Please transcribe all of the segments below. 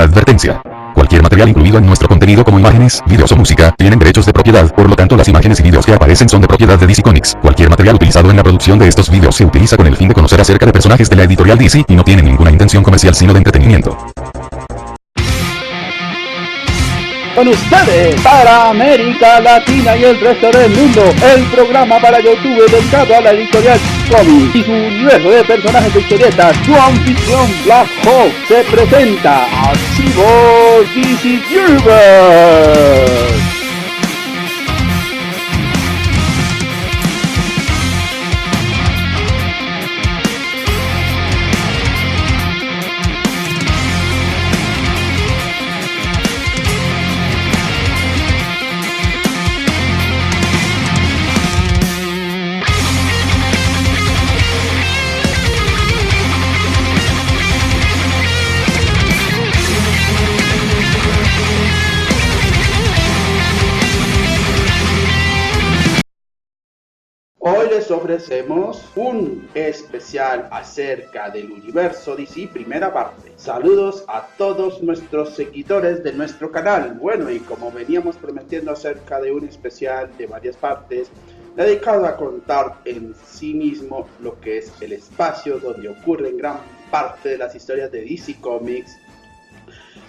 Advertencia. Cualquier material incluido en nuestro contenido como imágenes, videos o música, tienen derechos de propiedad, por lo tanto las imágenes y videos que aparecen son de propiedad de DC Comics. Cualquier material utilizado en la producción de estos videos se utiliza con el fin de conocer acerca de personajes de la editorial DC y no tiene ninguna intención comercial sino de entretenimiento. Con ustedes, para América Latina y el resto del mundo, el programa para YouTube dedicado a la editorial Comics y su universo de personajes de historietas, su anfitrión Black Hawk se presenta Archivos DC Universe. Hoy les ofrecemos un especial acerca del universo DC primera parte. Saludos a todos nuestros seguidores de nuestro canal. Bueno, y como veníamos prometiendo acerca de un especial de varias partes, dedicado a contar en sí mismo lo que es el espacio donde ocurren gran parte de las historias de DC Comics.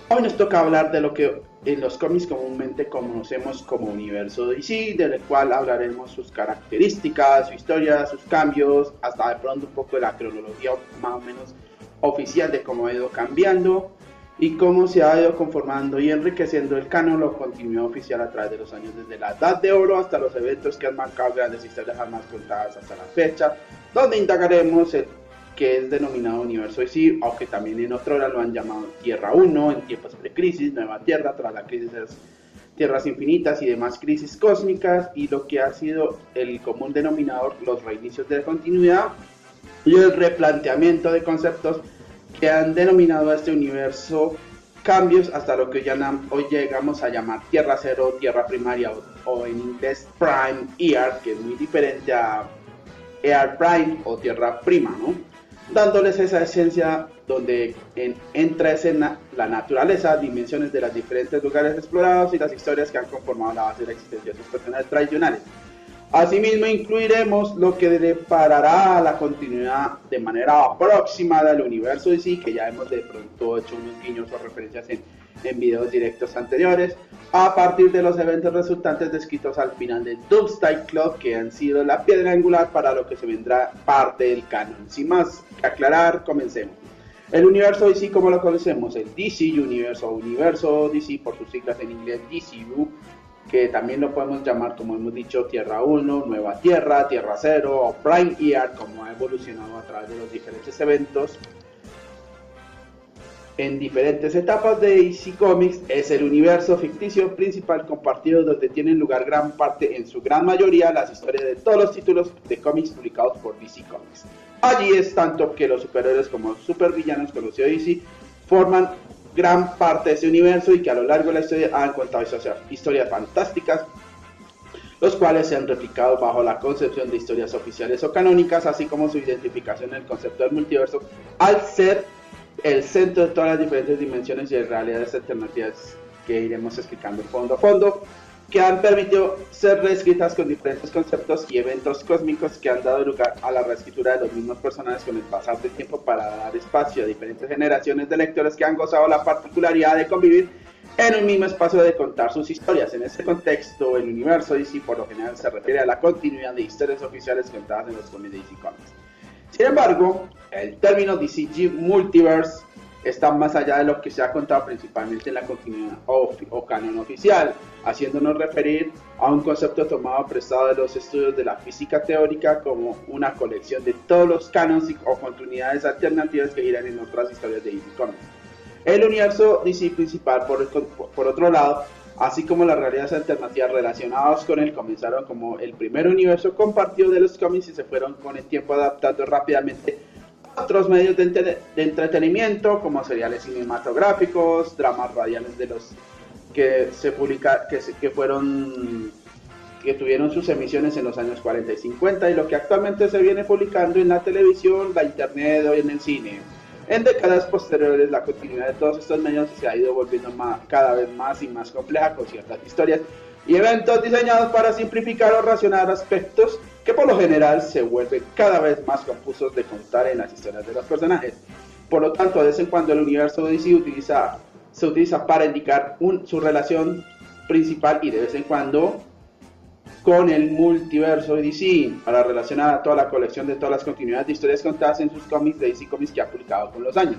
Hoy nos toca hablar de lo que en los cómics comúnmente conocemos como universo DC, del cual hablaremos sus características, su historia, sus cambios, hasta de pronto un poco de la cronología más o menos oficial de cómo ha ido cambiando y cómo se ha ido conformando y enriqueciendo el canon o continuidad oficial a través de los años, desde la Edad de Oro hasta los eventos que han marcado grandes historias jamás contadas hasta la fecha, donde indagaremos el que es denominado Universo DC, aunque también en otra hora lo han llamado Tierra 1, en tiempos precrisis, Nueva Tierra, tras la crisis de las Tierras Infinitas y demás crisis cósmicas, y lo que ha sido el común denominador, los reinicios de continuidad y el replanteamiento de conceptos que han denominado a este universo cambios hasta lo que hoy llegamos a llamar Tierra Cero, Tierra Primaria o en inglés Prime Earth, que es muy diferente a Earth Prime o Tierra Prima, ¿no? Dándoles esa esencia donde entra escena la naturaleza, dimensiones de los diferentes lugares explorados y las historias que han conformado la base de la existencia de sus personajes tradicionales. Asimismo, incluiremos lo que deparará la continuidad de manera aproximada al universo DC, que ya hemos de pronto hecho unos guiños o referencias en videos directos anteriores, a partir de los eventos resultantes descritos al final de Doomsday Clock, que han sido la piedra angular para lo que se vendrá parte del canon. Sin más que aclarar, comencemos. El universo DC, como lo conocemos, el DC Universe o Universo DC por sus siglas en inglés DCU, que también lo podemos llamar, como hemos dicho, Tierra 1, Nueva Tierra, Tierra 0 o Prime Earth, como ha evolucionado a través de los diferentes eventos en diferentes etapas de DC Comics. Es el universo ficticio principal compartido donde tienen lugar gran parte, en su gran mayoría, las historias de todos los títulos de cómics publicados por DC Comics. Allí es tanto que los superhéroes como supervillanos conocidos de DC forman gran parte de ese universo y que a lo largo de la historia han contado historias fantásticas, los cuales se han replicado bajo la concepción de historias oficiales o canónicas, así como su identificación en el concepto del multiverso, al ser el centro de todas las diferentes dimensiones y realidades alternativas que iremos explicando fondo a fondo, que han permitido ser reescritas con diferentes conceptos y eventos cósmicos que han dado lugar a la reescritura de los mismos personajes con el pasar del tiempo para dar espacio a diferentes generaciones de lectores que han gozado la particularidad de convivir en un mismo espacio de contar sus historias. En este contexto, el universo DC por lo general se refiere a la continuidad de historias oficiales contadas en los cómics de DC Comics. Sin embargo, el término DC Multiverse está más allá de lo que se ha contado principalmente en la continuidad o canon oficial, haciéndonos referir a un concepto tomado prestado de los estudios de la física teórica como una colección de todos los canons o continuidades alternativas que giran en otras historias de DC Comics. El universo DC principal, por otro lado, así como las realidades alternativas relacionadas con él, comenzaron como el primer universo compartido de los cómics y se fueron con el tiempo adaptando rápidamente a otros medios de entretenimiento como seriales cinematográficos, dramas radiales de los que se publica, que tuvieron sus emisiones en los años 40 y 50 y lo que actualmente se viene publicando en la televisión, la internet o en el cine. En décadas posteriores, la continuidad de todos estos medios se ha ido volviendo cada vez más y más compleja con ciertas historias y eventos diseñados para simplificar o racionar aspectos que por lo general se vuelven cada vez más confusos de contar en las historias de los personajes. Por lo tanto, de vez en cuando el universo DC se utiliza para indicar su relación principal y de vez en cuando con el multiverso de DC para relacionar a toda la colección de todas las continuidades de historias contadas en sus cómics de DC Comics que ha publicado con los años.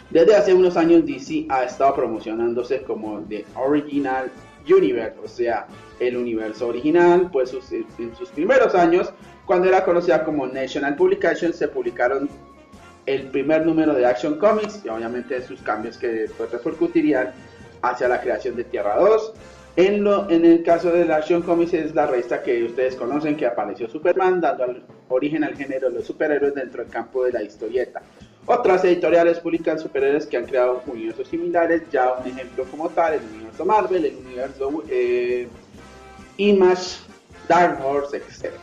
Desde hace unos años DC ha estado promocionándose como The Original Universe, o sea, el universo original, pues en sus primeros años, cuando era conocida como National Publications, se publicaron el primer número de Action Comics y obviamente sus cambios que después repercutirían hacia la creación de Tierra 2. En el caso de la Action Comics es la revista que ustedes conocen, que apareció Superman, dando origen al género de los superhéroes dentro del campo de la historieta. Otras editoriales publican superhéroes que han creado universos similares, ya un ejemplo como tal, el universo Marvel, el universo Image, Dark Horse, etc.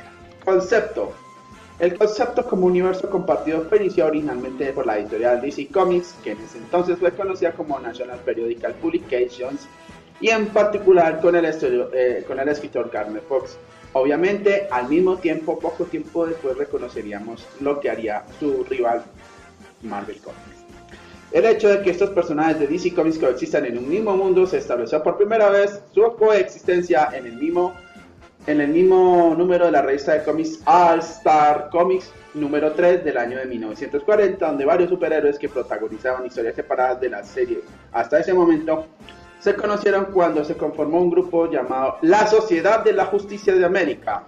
Concepto. El concepto como universo compartido fue iniciado originalmente por la editorial DC Comics, que en ese entonces fue conocida como National Periodical Publications, y en particular con el escritor Gardner Fox. Obviamente, al mismo tiempo, poco tiempo después reconoceríamos lo que haría su rival Marvel Comics. El hecho de que estos personajes de DC Comics coexistan en un mismo mundo se estableció por primera vez su coexistencia en el mismo número de la revista de cómics All Star Comics número 3 del año de 1940, donde varios superhéroes que protagonizaban historias separadas de la serie hasta ese momento se conocieron cuando se conformó un grupo llamado la Sociedad de la Justicia de América.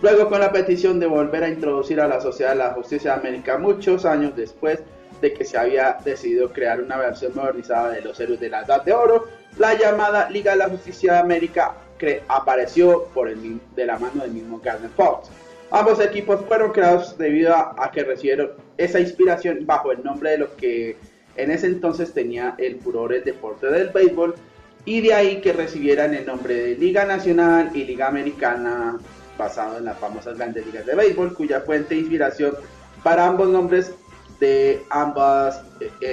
Luego, con la petición de volver a introducir a la Sociedad de la Justicia de América muchos años después de que se había decidido crear una versión modernizada de los héroes de la Edad de Oro, la llamada Liga de la Justicia de América apareció de la mano del mismo Gardner Fox. Ambos equipos fueron creados debido a que recibieron esa inspiración bajo el nombre de lo que en ese entonces tenía el furor el deporte del béisbol, y de ahí que recibieran el nombre de Liga Nacional y Liga Americana, basado en las famosas grandes ligas de béisbol, cuya fuente de inspiración para ambos nombres de ambas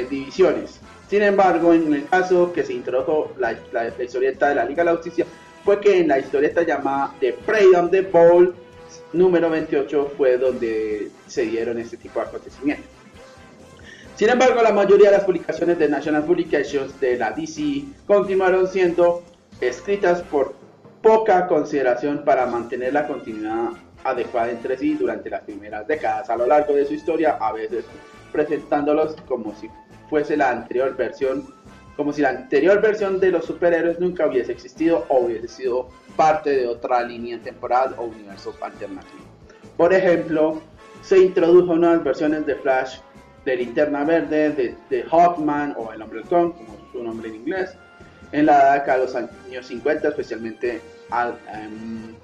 divisiones. Sin embargo, en el caso que se introdujo la historieta de la Liga de la Justicia, fue que en la historieta llamada The Freedom the Bowl número 28 fue donde se dieron este tipo de acontecimientos. Sin embargo, la mayoría de las publicaciones de National Publications de la DC continuaron siendo escritas por poca consideración para mantener la continuidad adecuada entre sí durante las primeras décadas a lo largo de su historia, a veces presentándolos como si fuese la anterior versión, como si la anterior versión de los superhéroes nunca hubiese existido o hubiese sido parte de otra línea temporal o universo alternativo. Por ejemplo, se introdujo nuevas versiones de Flash, de Linterna Verde, de Hawkman o el Hombre Halcón, como su nombre en inglés, en la década de los años 50, especialmente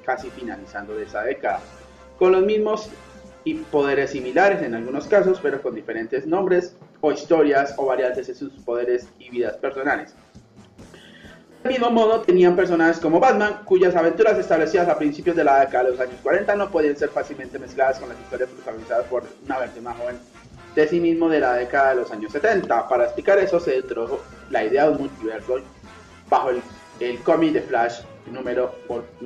casi finalizando de esa década, con los mismos y poderes similares en algunos casos, pero con diferentes nombres o historias o variantes en sus poderes y vidas personales. Del mismo modo, tenían personajes como Batman, cuyas aventuras establecidas a principios de la década de los años 40 no podían ser fácilmente mezcladas con las historias protagonizadas por una versión más joven de sí mismo de la década de los años 70. Para explicar eso se introdujo la idea de un multiverso bajo el cómic de Flash número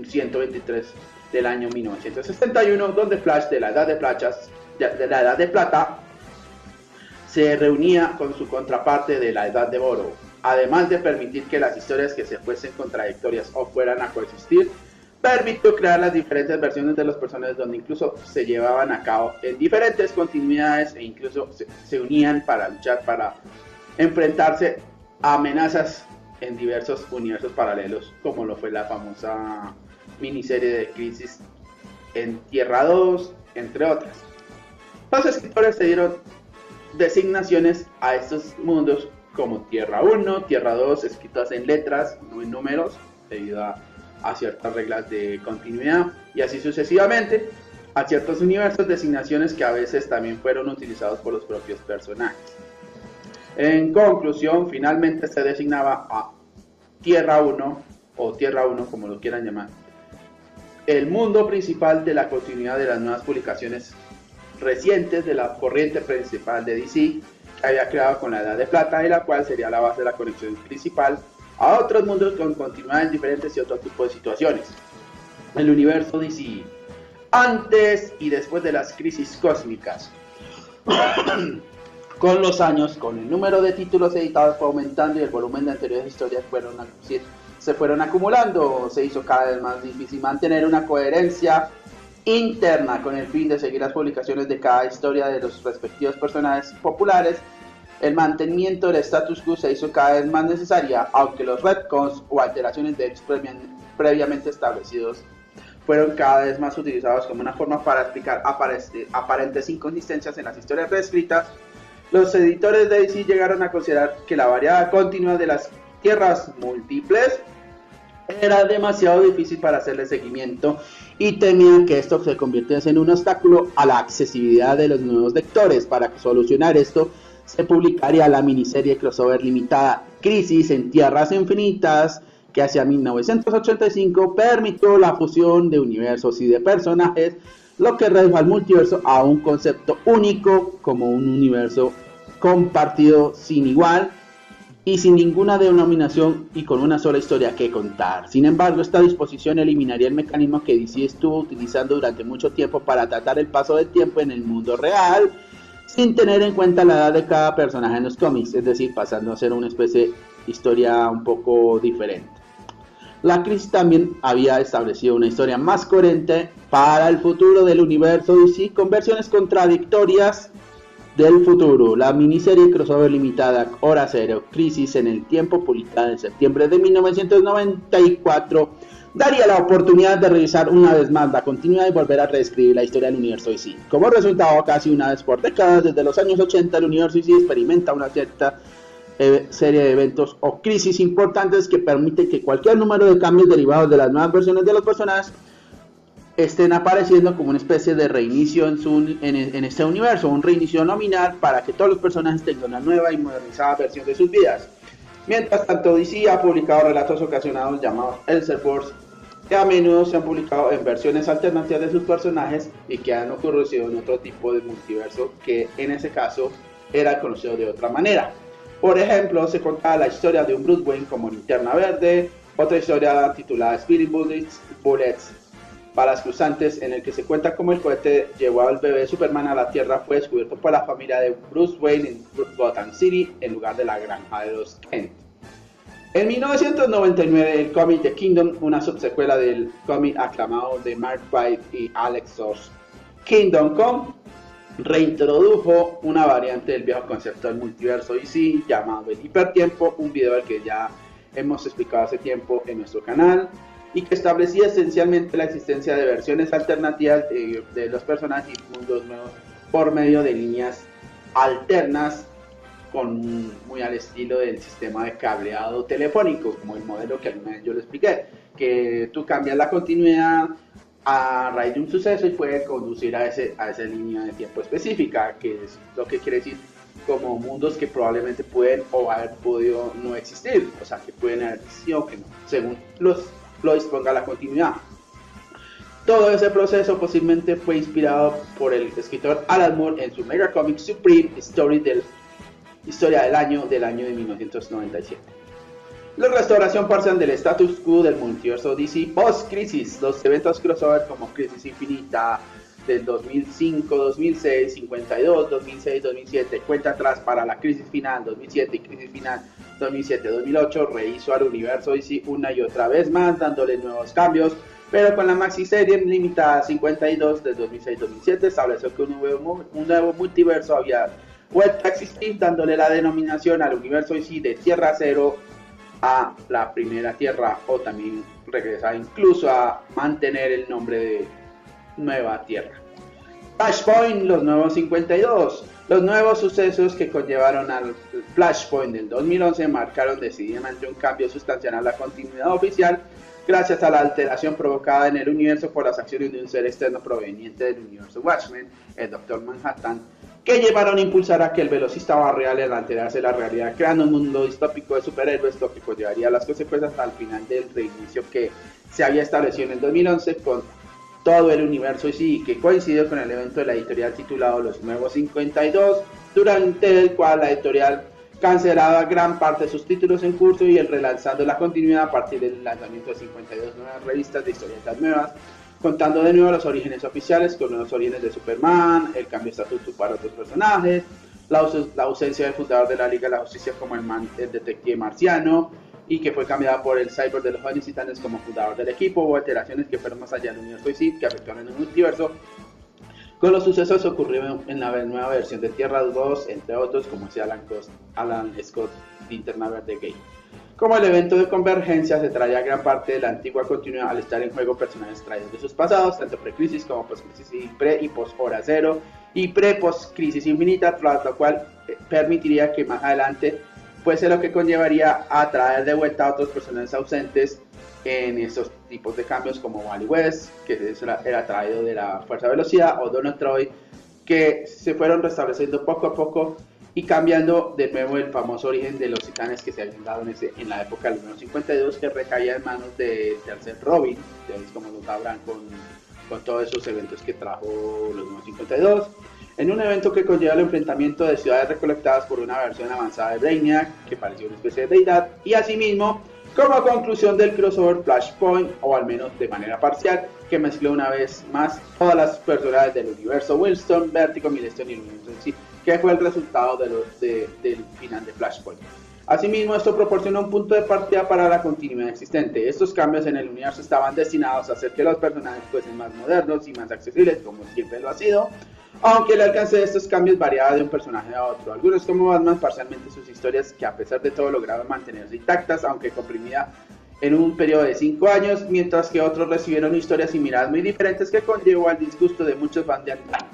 123 del año 1961, donde Flash de la Edad de Plata se reunía con su contraparte de la Edad de Oro, además de permitir que las historias que se fuesen contradictorias o fueran a coexistir. Permitió crear las diferentes versiones de los personajes, donde incluso se llevaban a cabo en diferentes continuidades e incluso se unían para luchar, para enfrentarse a amenazas en diversos universos paralelos, como lo fue la famosa miniserie de Crisis en Tierra 2, entre otras. Los escritores se dieron designaciones a estos mundos como Tierra 1, Tierra 2, escritas en letras, no en números, debido a ciertas reglas de continuidad, y así sucesivamente, a ciertos universos, designaciones que a veces también fueron utilizados por los propios personajes. En conclusión, finalmente se designaba a Tierra 1, o Tierra 1 como lo quieran llamar, el mundo principal de la continuidad de las nuevas publicaciones recientes de la corriente principal de DC, que había creado con la Edad de Plata, y la cual sería la base de la conexión principal a otros mundos con continuidades diferentes y otro tipo de situaciones. El universo DC, antes y después de las crisis cósmicas. Con los años, con el número de títulos editados fue aumentando y el volumen de anteriores historias se fueron acumulando. Se hizo cada vez más difícil mantener una coherencia interna con el fin de seguir las publicaciones de cada historia de los respectivos personajes populares. El mantenimiento del status quo se hizo cada vez más necesaria, aunque los retcons o alteraciones de hechos previamente establecidos fueron cada vez más utilizados como una forma para explicar aparentes inconsistencias en las historias reescritas. Los editores de DC llegaron a considerar que la variedad continua de las tierras múltiples era demasiado difícil para hacerle seguimiento y temían que esto se convirtiese en un obstáculo a la accesibilidad de los nuevos lectores. Para solucionar esto, se publicaría la miniserie crossover limitada Crisis en Tierras Infinitas, que hacia 1985 permitió la fusión de universos y de personajes, lo que redujo al multiverso a un concepto único como un universo compartido sin igual y sin ninguna denominación y con una sola historia que contar. Sin embargo, esta disposición eliminaría el mecanismo que DC estuvo utilizando durante mucho tiempo para tratar el paso del tiempo en el mundo real, sin tener en cuenta la edad de cada personaje en los cómics, es decir, pasando a ser una especie de historia un poco diferente. La crisis también había establecido una historia más coherente para el futuro del universo DC con versiones contradictorias del futuro. La miniserie crossover limitada Hora Cero, Crisis en el Tiempo, publicada en septiembre de 1994, daría la oportunidad de revisar una vez más la continuidad y volver a reescribir la historia del universo DC. Como resultado, casi una vez por décadas, desde los años 80, el universo DC experimenta una cierta serie de eventos o crisis importantes que permiten que cualquier número de cambios derivados de las nuevas versiones de los personajes estén apareciendo como una especie de reinicio en este universo, un reinicio nominal para que todos los personajes tengan una nueva y modernizada versión de sus vidas. Mientras tanto, DC ha publicado relatos ocasionados llamados Elseworlds, que a menudo se han publicado en versiones alternativas de sus personajes y que han ocurrido en otro tipo de multiverso que en ese caso era conocido de otra manera. Por ejemplo, se contaba la historia de un Bruce Wayne como Linterna Verde, otra historia titulada Speeding Bullets para los cruzantes, en el que se cuenta cómo el cohete llevó al bebé Superman a la Tierra fue descubierto por la familia de Bruce Wayne en Gotham City en lugar de la granja de los Kent. En 1999, el cómic The Kingdom, una subsecuela del cómic aclamado de Mark Waid y Alex Ross, Kingdom Come, reintrodujo una variante del viejo concepto del multiverso DC llamado el hipertiempo, un video al que ya hemos explicado hace tiempo en nuestro canal y que establecía esencialmente la existencia de versiones alternativas de los personajes y mundos nuevos por medio de líneas alternas muy al estilo del sistema de cableado telefónico, como el modelo que alguna vez yo le expliqué, que tú cambias la continuidad a raíz de un suceso y puede conducir a esa línea de tiempo específica, que es lo que quiere decir como mundos que probablemente pueden o haber podido no existir, o sea, que pueden haber existido que no, según lo disponga la continuidad. Todo ese proceso posiblemente fue inspirado por el escritor Alan Moore en su mega comic Supreme Historia del año de 1997. La restauración parcial del status quo del multiverso DC post-crisis, los eventos crossover como Crisis Infinita del 2005, 2006, 52, 2006, 2007, cuenta atrás para la crisis final 2007 y crisis final 2007-2008, rehizo al universo DC una y otra vez más, dándole nuevos cambios, pero con la maxi serie limitada 52 del 2006-2007 estableció que un nuevo multiverso había vuelto a existir, dándole la denominación al universo DC de Tierra Cero a la Primera Tierra, o también regresar incluso a mantener el nombre de Nueva Tierra. Flashpoint, los nuevos 52. Los nuevos sucesos que conllevaron al Flashpoint del 2011 marcaron decididamente un cambio sustancial a la continuidad oficial, gracias a la alteración provocada en el universo por las acciones de un ser externo proveniente del universo Watchmen, el Dr. Manhattan, que llevaron a impulsar a que el velocista barrial al alterarse la realidad, creando un mundo distópico de superhéroes, lo que conllevaría las consecuencias al final del reinicio que se había establecido en el 2011 con todo el universo DC, que coincidió con el evento de la editorial titulado Los Nuevos 52, durante el cual la editorial cancelaba gran parte de sus títulos en curso y el relanzando la continuidad a partir del lanzamiento de 52 nuevas revistas de historietas nuevas, contando de nuevo los orígenes oficiales con los orígenes de Superman, el cambio de estatuto para otros personajes, la ausencia del fundador de la Liga de la Justicia como el detective marciano, y que fue cambiado por el Cyborg de los Jóvenes Titanes como fundador del equipo, o alteraciones que fueron más allá del universo DC, que afectaron en el multiverso, con los sucesos ocurrieron en la nueva versión de Tierra 2, entre otros, como decía Alan Scott, Linterna Verde Gay. Como el evento de convergencia se traía gran parte de la antigua continuidad al estar en juego personajes traídos de sus pasados, tanto pre-crisis como post-crisis y pre- y post-hora cero, y pre-post-crisis infinita, tras lo cual permitiría que más adelante fuese lo que conllevaría a traer de vuelta a otros personajes ausentes en esos tipos de cambios, como Wally West, que era traído de la Fuerza de Velocidad, o Donna Troy, que se fueron restableciendo poco a poco y cambiando de nuevo el famoso origen de los titanes que se habían dado en la época del número 52, que recaía en manos del tercer Robin, que es como lo sabrán con todos esos eventos que trajo los números 52, en un evento que conlleva el enfrentamiento de ciudades recolectadas por una versión avanzada de Brainiac, que parecía una especie de deidad, y asimismo como conclusión del crossover Flashpoint, o al menos de manera parcial, que mezcló una vez más todas las personalidades del universo Wildstorm, Vertigo, Milestone y el universo en sí, que fue el resultado del final de Flashpoint. Asimismo, esto proporcionó un punto de partida para la continuidad existente. Estos cambios en el universo estaban destinados a hacer que los personajes fuesen más modernos y más accesibles, como siempre lo ha sido, aunque el alcance de estos cambios variaba de un personaje a otro. Algunos, como Batman, parcialmente sus historias, que a pesar de todo lograron mantenerse intactas, aunque comprimidas en un periodo de 5 años, mientras que otros recibieron historias y miradas muy diferentes que conllevó al disgusto de muchos fans de antaño.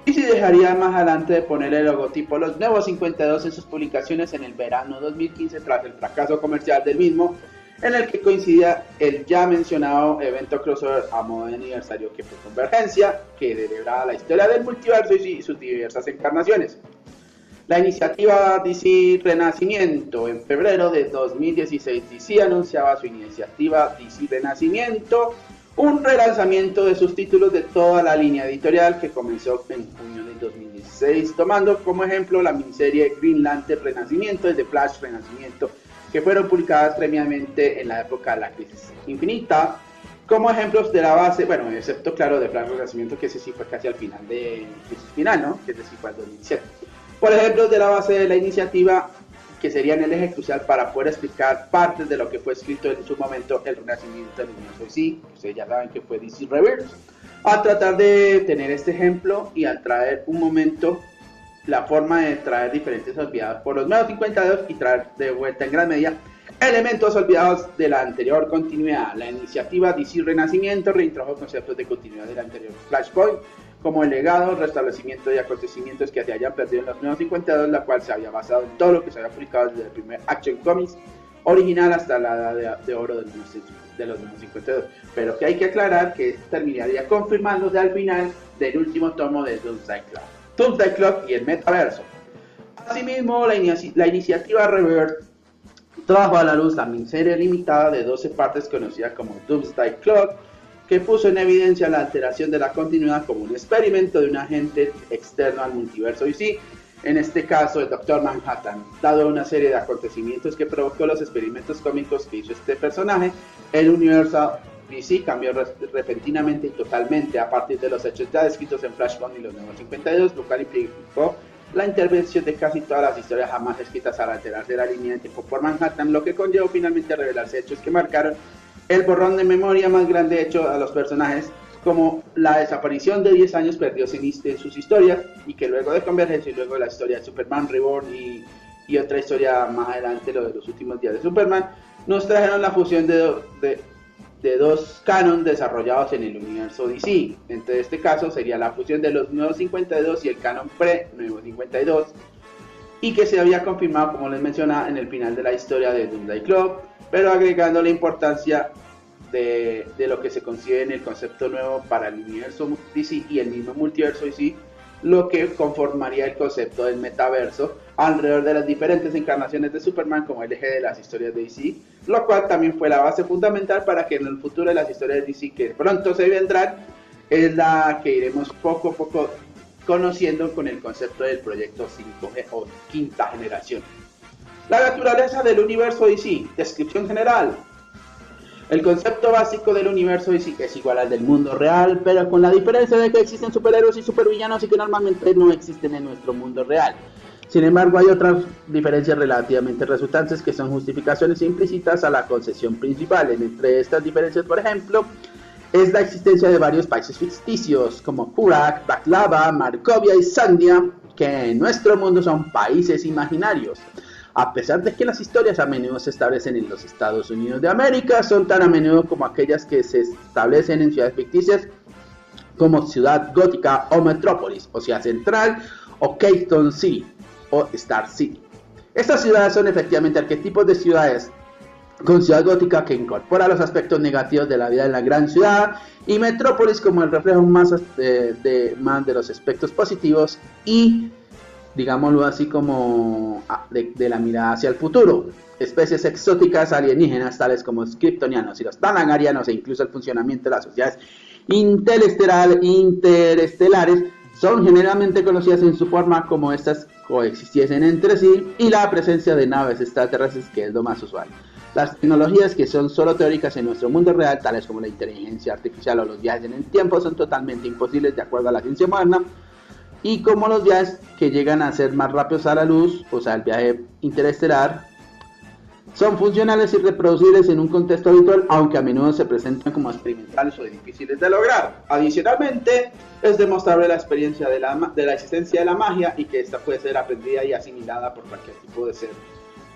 Y si dejaría más adelante de poner el logotipo Los Nuevos 52 en sus publicaciones en el verano 2015 tras el fracaso comercial del mismo, en el que coincidía el ya mencionado evento crossover a modo de aniversario que fue Convergencia, que celebraba la historia del multiverso y sus diversas encarnaciones. La iniciativa DC Renacimiento. En febrero de 2016, DC anunciaba su iniciativa DC Renacimiento, un relanzamiento de sus títulos de toda la línea editorial que comenzó en junio del 2016, tomando como ejemplo la miniserie Green Lantern Renacimiento y The Flash Renacimiento, que fueron publicadas previamente en la época de la Crisis Infinita, como ejemplos de la base, bueno, excepto claro de Flash Renacimiento, que ese sí fue casi al final de Crisis Final, ¿no? Que ese sí fue el 2017. Por ejemplo, de la base de la iniciativa, que serían el eje crucial para poder explicar partes de lo que fue escrito en su momento el Renacimiento del universo DC, ustedes ya saben que fue DC Rebirth, a tratar de tener este ejemplo y al traer un momento la forma de traer diferentes olvidados por los nuevos 52 y traer de vuelta en gran medida elementos olvidados de la anterior continuidad. La iniciativa DC Renacimiento reintrodujo conceptos de continuidad del anterior Flashpoint, como el legado, restablecimiento de acontecimientos que se hayan perdido en los nuevos 52, la cual se había basado en todo lo que se había publicado desde el primer Action Comics original hasta la edad de oro de los nuevos 52. Pero que hay que aclarar que terminaría confirmándose al final del último tomo de Doomsday Clock y el Metaverso. Asimismo, la iniciativa Rebirth trajo a la luz la miniserie limitada de 12 partes conocida como Doomsday Clock, que puso en evidencia la alteración de la continuidad como un experimento de un agente externo al multiverso DC, en este caso el Dr. Manhattan. Dado una serie de acontecimientos que provocó los experimentos cómicos que hizo este personaje, el universo DC cambió repentinamente y totalmente a partir de los hechos ya descritos en Flashpoint y los nuevos 52, lo cual implicó la intervención de casi todas las historias jamás escritas al alterarse la línea de tiempo por Manhattan, lo que conllevó finalmente a revelarse hechos que marcaron el borrón de memoria más grande hecho a los personajes, como la desaparición de 10 años perdidos en sus historias, y que luego de Convergencia y luego de la historia de Superman Reborn y otra historia más adelante, lo de los últimos días de Superman, nos trajeron la fusión de dos canon desarrollados en el universo DC. Entre este caso sería la fusión de los nuevos 52 y el canon pre-nuevos 52, y que se había confirmado, como les mencionaba, en el final de la historia de Doomsday Clock, pero agregando la importancia de lo que se concibe en el concepto nuevo para el universo DC y el mismo multiverso DC, lo que conformaría el concepto del metaverso alrededor de las diferentes encarnaciones de Superman como el eje de las historias de DC, lo cual también fue la base fundamental para que en el futuro de las historias de DC que pronto se vendrán es la que iremos poco a poco conociendo con el concepto del proyecto 5G o quinta generación. La naturaleza del universo DC, descripción general. El concepto básico del universo DC es igual al del mundo real, pero con la diferencia de que existen superhéroes y supervillanos y que normalmente no existen en nuestro mundo real. Sin embargo, hay otras diferencias relativamente resultantes que son justificaciones implícitas a la concepción principal. Entre estas diferencias, por ejemplo, es la existencia de varios países ficticios como Kurak, Baklava, Markovia y Sandia, que en nuestro mundo son países imaginarios. A pesar de que las historias a menudo se establecen en los Estados Unidos de América, son tan a menudo como aquellas que se establecen en ciudades ficticias como Ciudad Gótica o Metrópolis, o Ciudad Central, o Keystone City, o Star City. Estas ciudades son efectivamente arquetipos de ciudades con Ciudad Gótica que incorpora los aspectos negativos de la vida en la gran ciudad, y Metrópolis como el reflejo más de los aspectos positivos y, digámoslo así, como de la mirada hacia el futuro. Especies exóticas alienígenas tales como los kryptonianos y los talangarianos e incluso el funcionamiento de las sociedades interestelares son generalmente conocidas en su forma como estas coexistiesen entre sí, y la presencia de naves extraterrestres, que es lo más usual. Las tecnologías que son solo teóricas en nuestro mundo real, tales como la inteligencia artificial o los viajes en el tiempo, son totalmente imposibles de acuerdo a la ciencia moderna, y como los viajes que llegan a ser más rápidos a la luz, o sea el viaje interestelar, son funcionales y reproducibles en un contexto habitual, aunque a menudo se presentan como experimentales o difíciles de lograr. Adicionalmente, es demostrable la experiencia de la existencia de la magia y que esta puede ser aprendida y asimilada por cualquier tipo de ser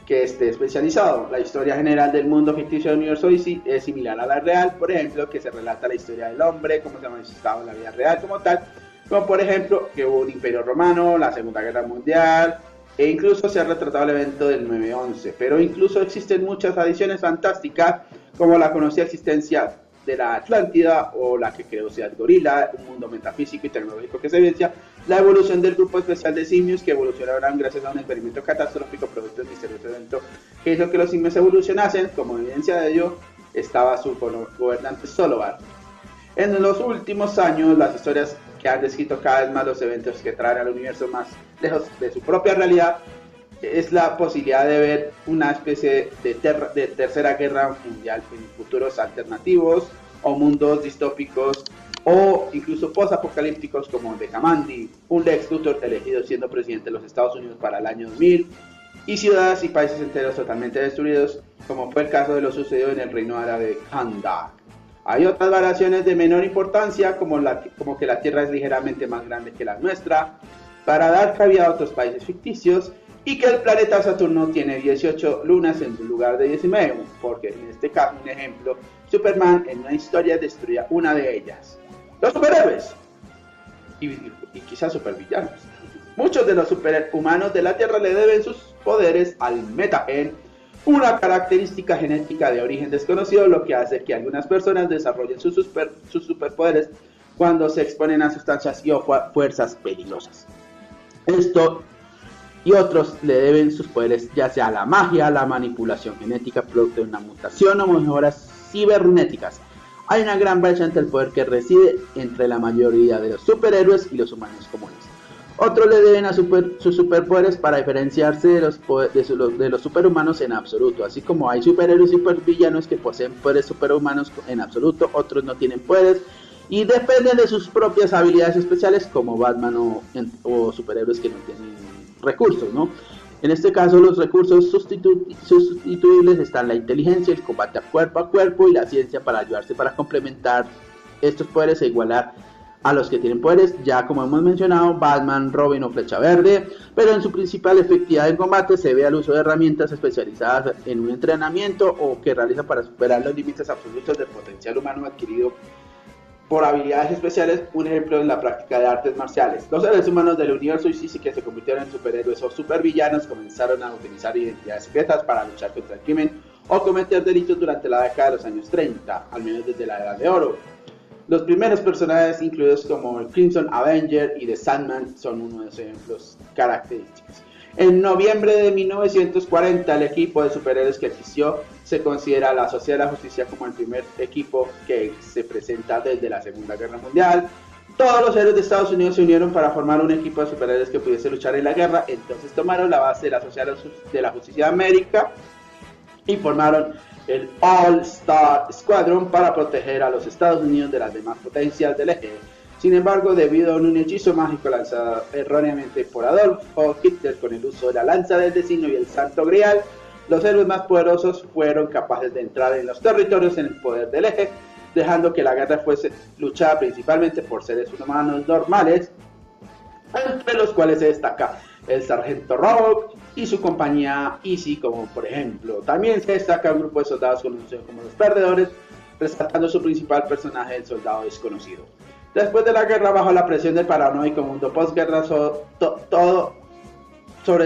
que esté especializado. La historia general del mundo ficticio del universo DC es similar a la real, por ejemplo, que se relata la historia del hombre, cómo se ha manifestado en la vida real como tal, como por ejemplo que hubo un imperio romano, la Segunda Guerra Mundial, e incluso se ha retratado el evento del 9/11, pero incluso existen muchas adiciones fantásticas, como la conocida existencia de la Atlántida o la que creó Ciudad Gorila, un mundo metafísico y tecnológico que se evidencia la evolución del grupo especial de simios que evolucionaron gracias a un experimento catastrófico producto del misterioso evento que hizo que los simios evolucionasen. Como evidencia de ello estaba su gobernante Solovar. En los últimos años, las historias que han descrito cada vez más los eventos que traen al universo más lejos de su propia realidad es la posibilidad de ver una especie de tercera guerra mundial en futuros alternativos o mundos distópicos o incluso post-apocalípticos como el de Kamandi, un Lex Luthor elegido siendo presidente de los Estados Unidos para el año 2000, y ciudades y países enteros totalmente destruidos, como fue el caso de lo sucedido en el reino árabe de Kandahar. Hay otras variaciones de menor importancia, como que la Tierra es ligeramente más grande que la nuestra, para dar cabida a otros países ficticios, y que el planeta Saturno tiene 18 lunas en lugar de 19, porque en este caso, un ejemplo, Superman en una historia destruía una de ellas. Los superhéroes, y quizás supervillanos. Muchos de los superhumanos de la Tierra le deben sus poderes al metagen, una característica genética de origen desconocido, lo que hace que algunas personas desarrollen sus superpoderes cuando se exponen a sustancias y o fuerzas peligrosas. Esto y otros le deben sus poderes ya sea a la magia, la manipulación genética producto de una mutación o mejoras cibernéticas. Hay una gran brecha entre el poder que reside entre la mayoría de los superhéroes y los humanos comunes. Otros le deben a sus superpoderes para diferenciarse de los superhumanos en absoluto, así como hay superhéroes y supervillanos que poseen poderes superhumanos en absoluto, otros no tienen poderes y dependen de sus propias habilidades especiales, como Batman o superhéroes que no tienen recursos, ¿no? En este caso, los recursos sustituibles están la inteligencia, el combate a cuerpo y la ciencia para ayudarse para complementar estos poderes e igualar a los que tienen poderes, ya como hemos mencionado, Batman, Robin o Flecha Verde, pero en su principal efectividad en combate se ve al uso de herramientas especializadas en un entrenamiento o que realiza para superar los límites absolutos del potencial humano adquirido por habilidades especiales. Un ejemplo en la práctica de artes marciales. Los seres humanos del universo y que se convirtieron en superhéroes o supervillanos comenzaron a utilizar identidades secretas para luchar contra el crimen o cometer delitos durante la década de los años 30, al menos desde la Edad de Oro. Los primeros personajes incluidos como el Crimson Avenger y The Sandman son uno de esos ejemplos característicos. En noviembre de 1940, el equipo de superhéroes que existió se considera la Sociedad de la Justicia como el primer equipo que se presenta desde la Segunda Guerra Mundial. Todos los héroes de Estados Unidos se unieron para formar un equipo de superhéroes que pudiese luchar en la guerra. Entonces tomaron la base de la Sociedad de la Justicia de América y formaron el All-Star Squadron para proteger a los Estados Unidos de las demás potencias del eje. Sin embargo, debido a un hechizo mágico lanzado erróneamente por Adolfo Hitler con el uso de la lanza del destino y el Santo Grial, los héroes más poderosos fueron capaces de entrar en los territorios en el poder del eje, dejando que la guerra fuese luchada principalmente por seres humanos normales, entre los cuales se destaca el Sargento Rogue y su compañía Easy, como por ejemplo. También se destaca un grupo de soldados conocidos como los Perdedores, resaltando su principal personaje, el Soldado Desconocido. Después de la guerra, bajo la presión del paranoico mundo postguerra, sobre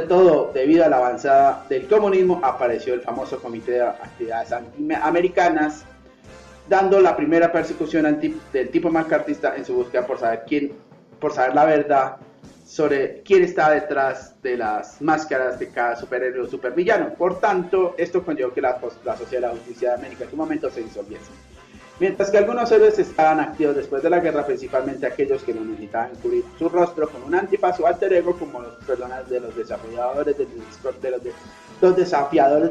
todo debido a la avanzada del comunismo, apareció el famoso Comité de Actividades Antiamericanas, dando la primera persecución del tipo macartista en su búsqueda por saber la verdad sobre quién está detrás de las máscaras de cada superhéroe o supervillano. Por tanto, esto conllevó que la Sociedad de la Justicia de América en su momento se disolviese. Mientras que algunos héroes estaban activos después de la guerra, principalmente aquellos que no necesitaban cubrir su rostro con un antifaz o alter ego, como los personajes de los desafiadores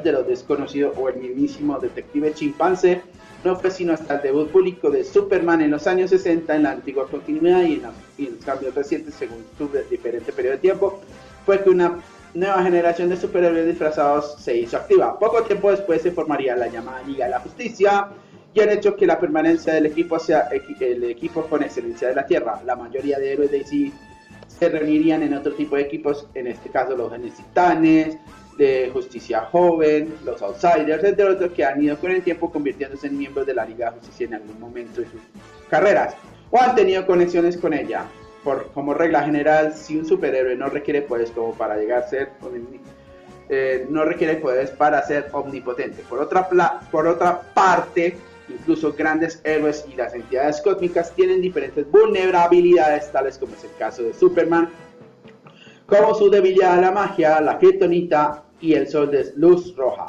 de los desconocidos o el mismísimo detective chimpancé, no fue sino hasta el debut público de Superman en los años 60 en la antigua continuidad y en los cambios recientes según su diferente periodo de tiempo, fue que una nueva generación de superhéroes disfrazados se hizo activa. Poco tiempo después se formaría la llamada Liga de la Justicia, y han hecho que la permanencia del equipo sea el equipo con excelencia de la Tierra. La mayoría de héroes de DC se reunirían en otro tipo de equipos, en este caso los Genes Titanes, de Justicia Joven, los Outsiders, entre otros, que han ido con el tiempo convirtiéndose en miembros de la Liga de Justicia en algún momento de sus carreras, o han tenido conexiones con ella. Como regla general, si un superhéroe no requiere poderes como para llegar a ser no requiere poderes para ser omnipotente. Por otra parte, incluso grandes héroes y las entidades cósmicas tienen diferentes vulnerabilidades, tales como es el caso de Superman, como su debilidad a la magia, la kriptonita y el sol de luz roja.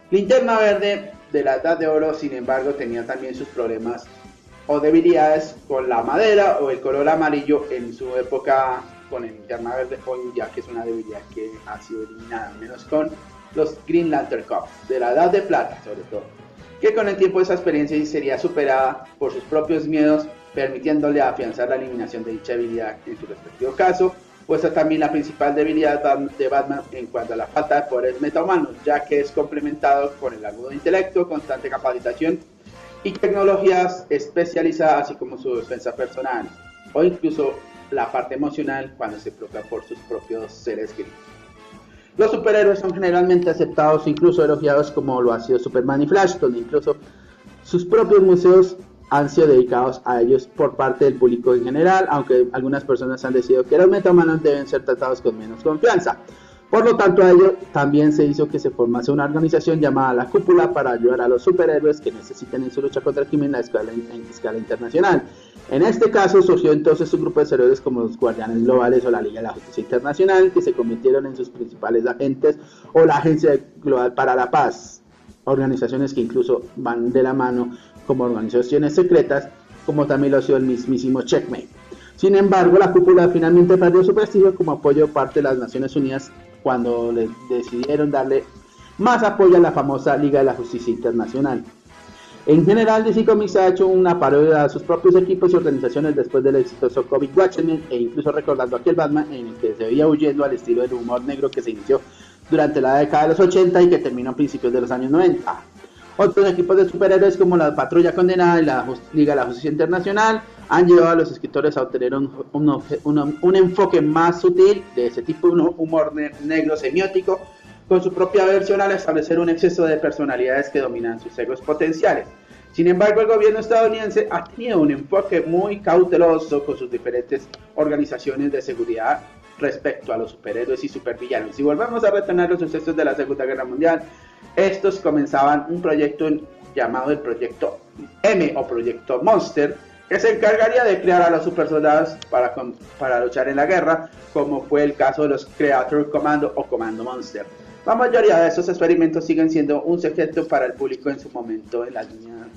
Linterna Verde de la Edad de Oro, sin embargo, tenía también sus problemas o debilidades con la madera o el color amarillo en su época con el Linterna Verde, hoy ya que es una debilidad que ha sido eliminada, al menos con los Green Lantern Corps de la Edad de Plata, sobre todo, que con el tiempo esa experiencia sería superada por sus propios miedos, permitiéndole afianzar la eliminación de dicha habilidad en su respectivo caso, pues es también la principal debilidad de Batman en cuanto a la falta de poderes metahumanos, ya que es complementado con el agudo intelecto, constante capacitación y tecnologías especializadas, así como su defensa personal, o incluso la parte emocional cuando se preocupa por sus propios seres queridos. Los superhéroes son generalmente aceptados, incluso elogiados, como lo ha sido Superman y Flash, donde incluso sus propios museos han sido dedicados a ellos por parte del público en general, aunque algunas personas han decidido que los metahumanos deben ser tratados con menos confianza. Por lo tanto, a ello también se hizo que se formase una organización llamada La Cúpula para ayudar a los superhéroes que necesiten en su lucha contra el crimen en escala internacional. En este caso surgió entonces un grupo de superhéroes como los Guardianes Globales o la Liga de la Justicia Internacional, que se convirtieron en sus principales agentes, o la Agencia Global para la Paz, organizaciones que incluso van de la mano como organizaciones secretas, como también lo ha sido el mismísimo Checkmate. Sin embargo, la Cúpula finalmente perdió su prestigio como apoyo parte de las Naciones Unidas cuando les decidieron darle más apoyo a la famosa Liga de la Justicia Internacional. En general, DC Comics ha hecho una parodia a sus propios equipos y organizaciones después del exitoso Comic Watchmen, e incluso recordando aquel Batman en el que se veía huyendo al estilo del humor negro que se inició durante la década de los 80 y que terminó a principios de los años 90. Otros equipos de superhéroes como la Patrulla Condenada y la Liga de la Justicia Internacional han llevado a los escritores a obtener un enfoque más sutil de ese tipo de humor negro semiótico, con su propia versión al establecer un exceso de personalidades que dominan sus egos potenciales. Sin embargo, el gobierno estadounidense ha tenido un enfoque muy cauteloso con sus diferentes organizaciones de seguridad respecto a los superhéroes y supervillanos. Si volvemos a retornar los sucesos de la Segunda Guerra Mundial, estos comenzaban un proyecto llamado el Proyecto M o Proyecto Monster, que se encargaría de crear a los super soldados para luchar en la guerra, como fue el caso de los Creature Commando o Commando Monster. La mayoría de estos experimentos siguen siendo un secreto para el público en su momento en las líneas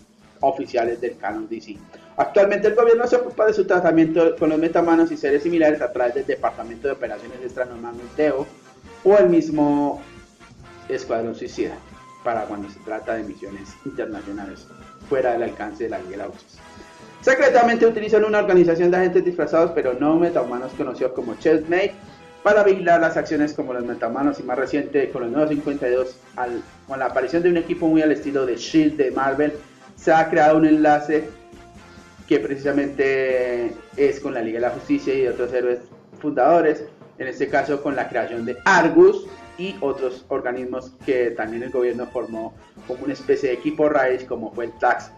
oficiales del canon DC. Actualmente el gobierno se ocupa de su tratamiento con los metamanos y seres similares a través del Departamento de Operaciones Extranormales DEO o el mismo Escuadrón Suicida, para cuando se trata de misiones internacionales fuera del alcance de la Liga de la Justicia. Secretamente utilizan una organización de agentes disfrazados pero no metahumanos conocidos como Chessmate para vigilar las acciones como los metahumanos, y más reciente con los nuevos 52 con la aparición de un equipo muy al estilo de S.H.I.E.L.D. de Marvel, se ha creado un enlace que precisamente es con la Liga de la Justicia y otros héroes fundadores, en este caso con la creación de Argus y otros organismos que también el gobierno formó como una especie de equipo raíz, como fue el Task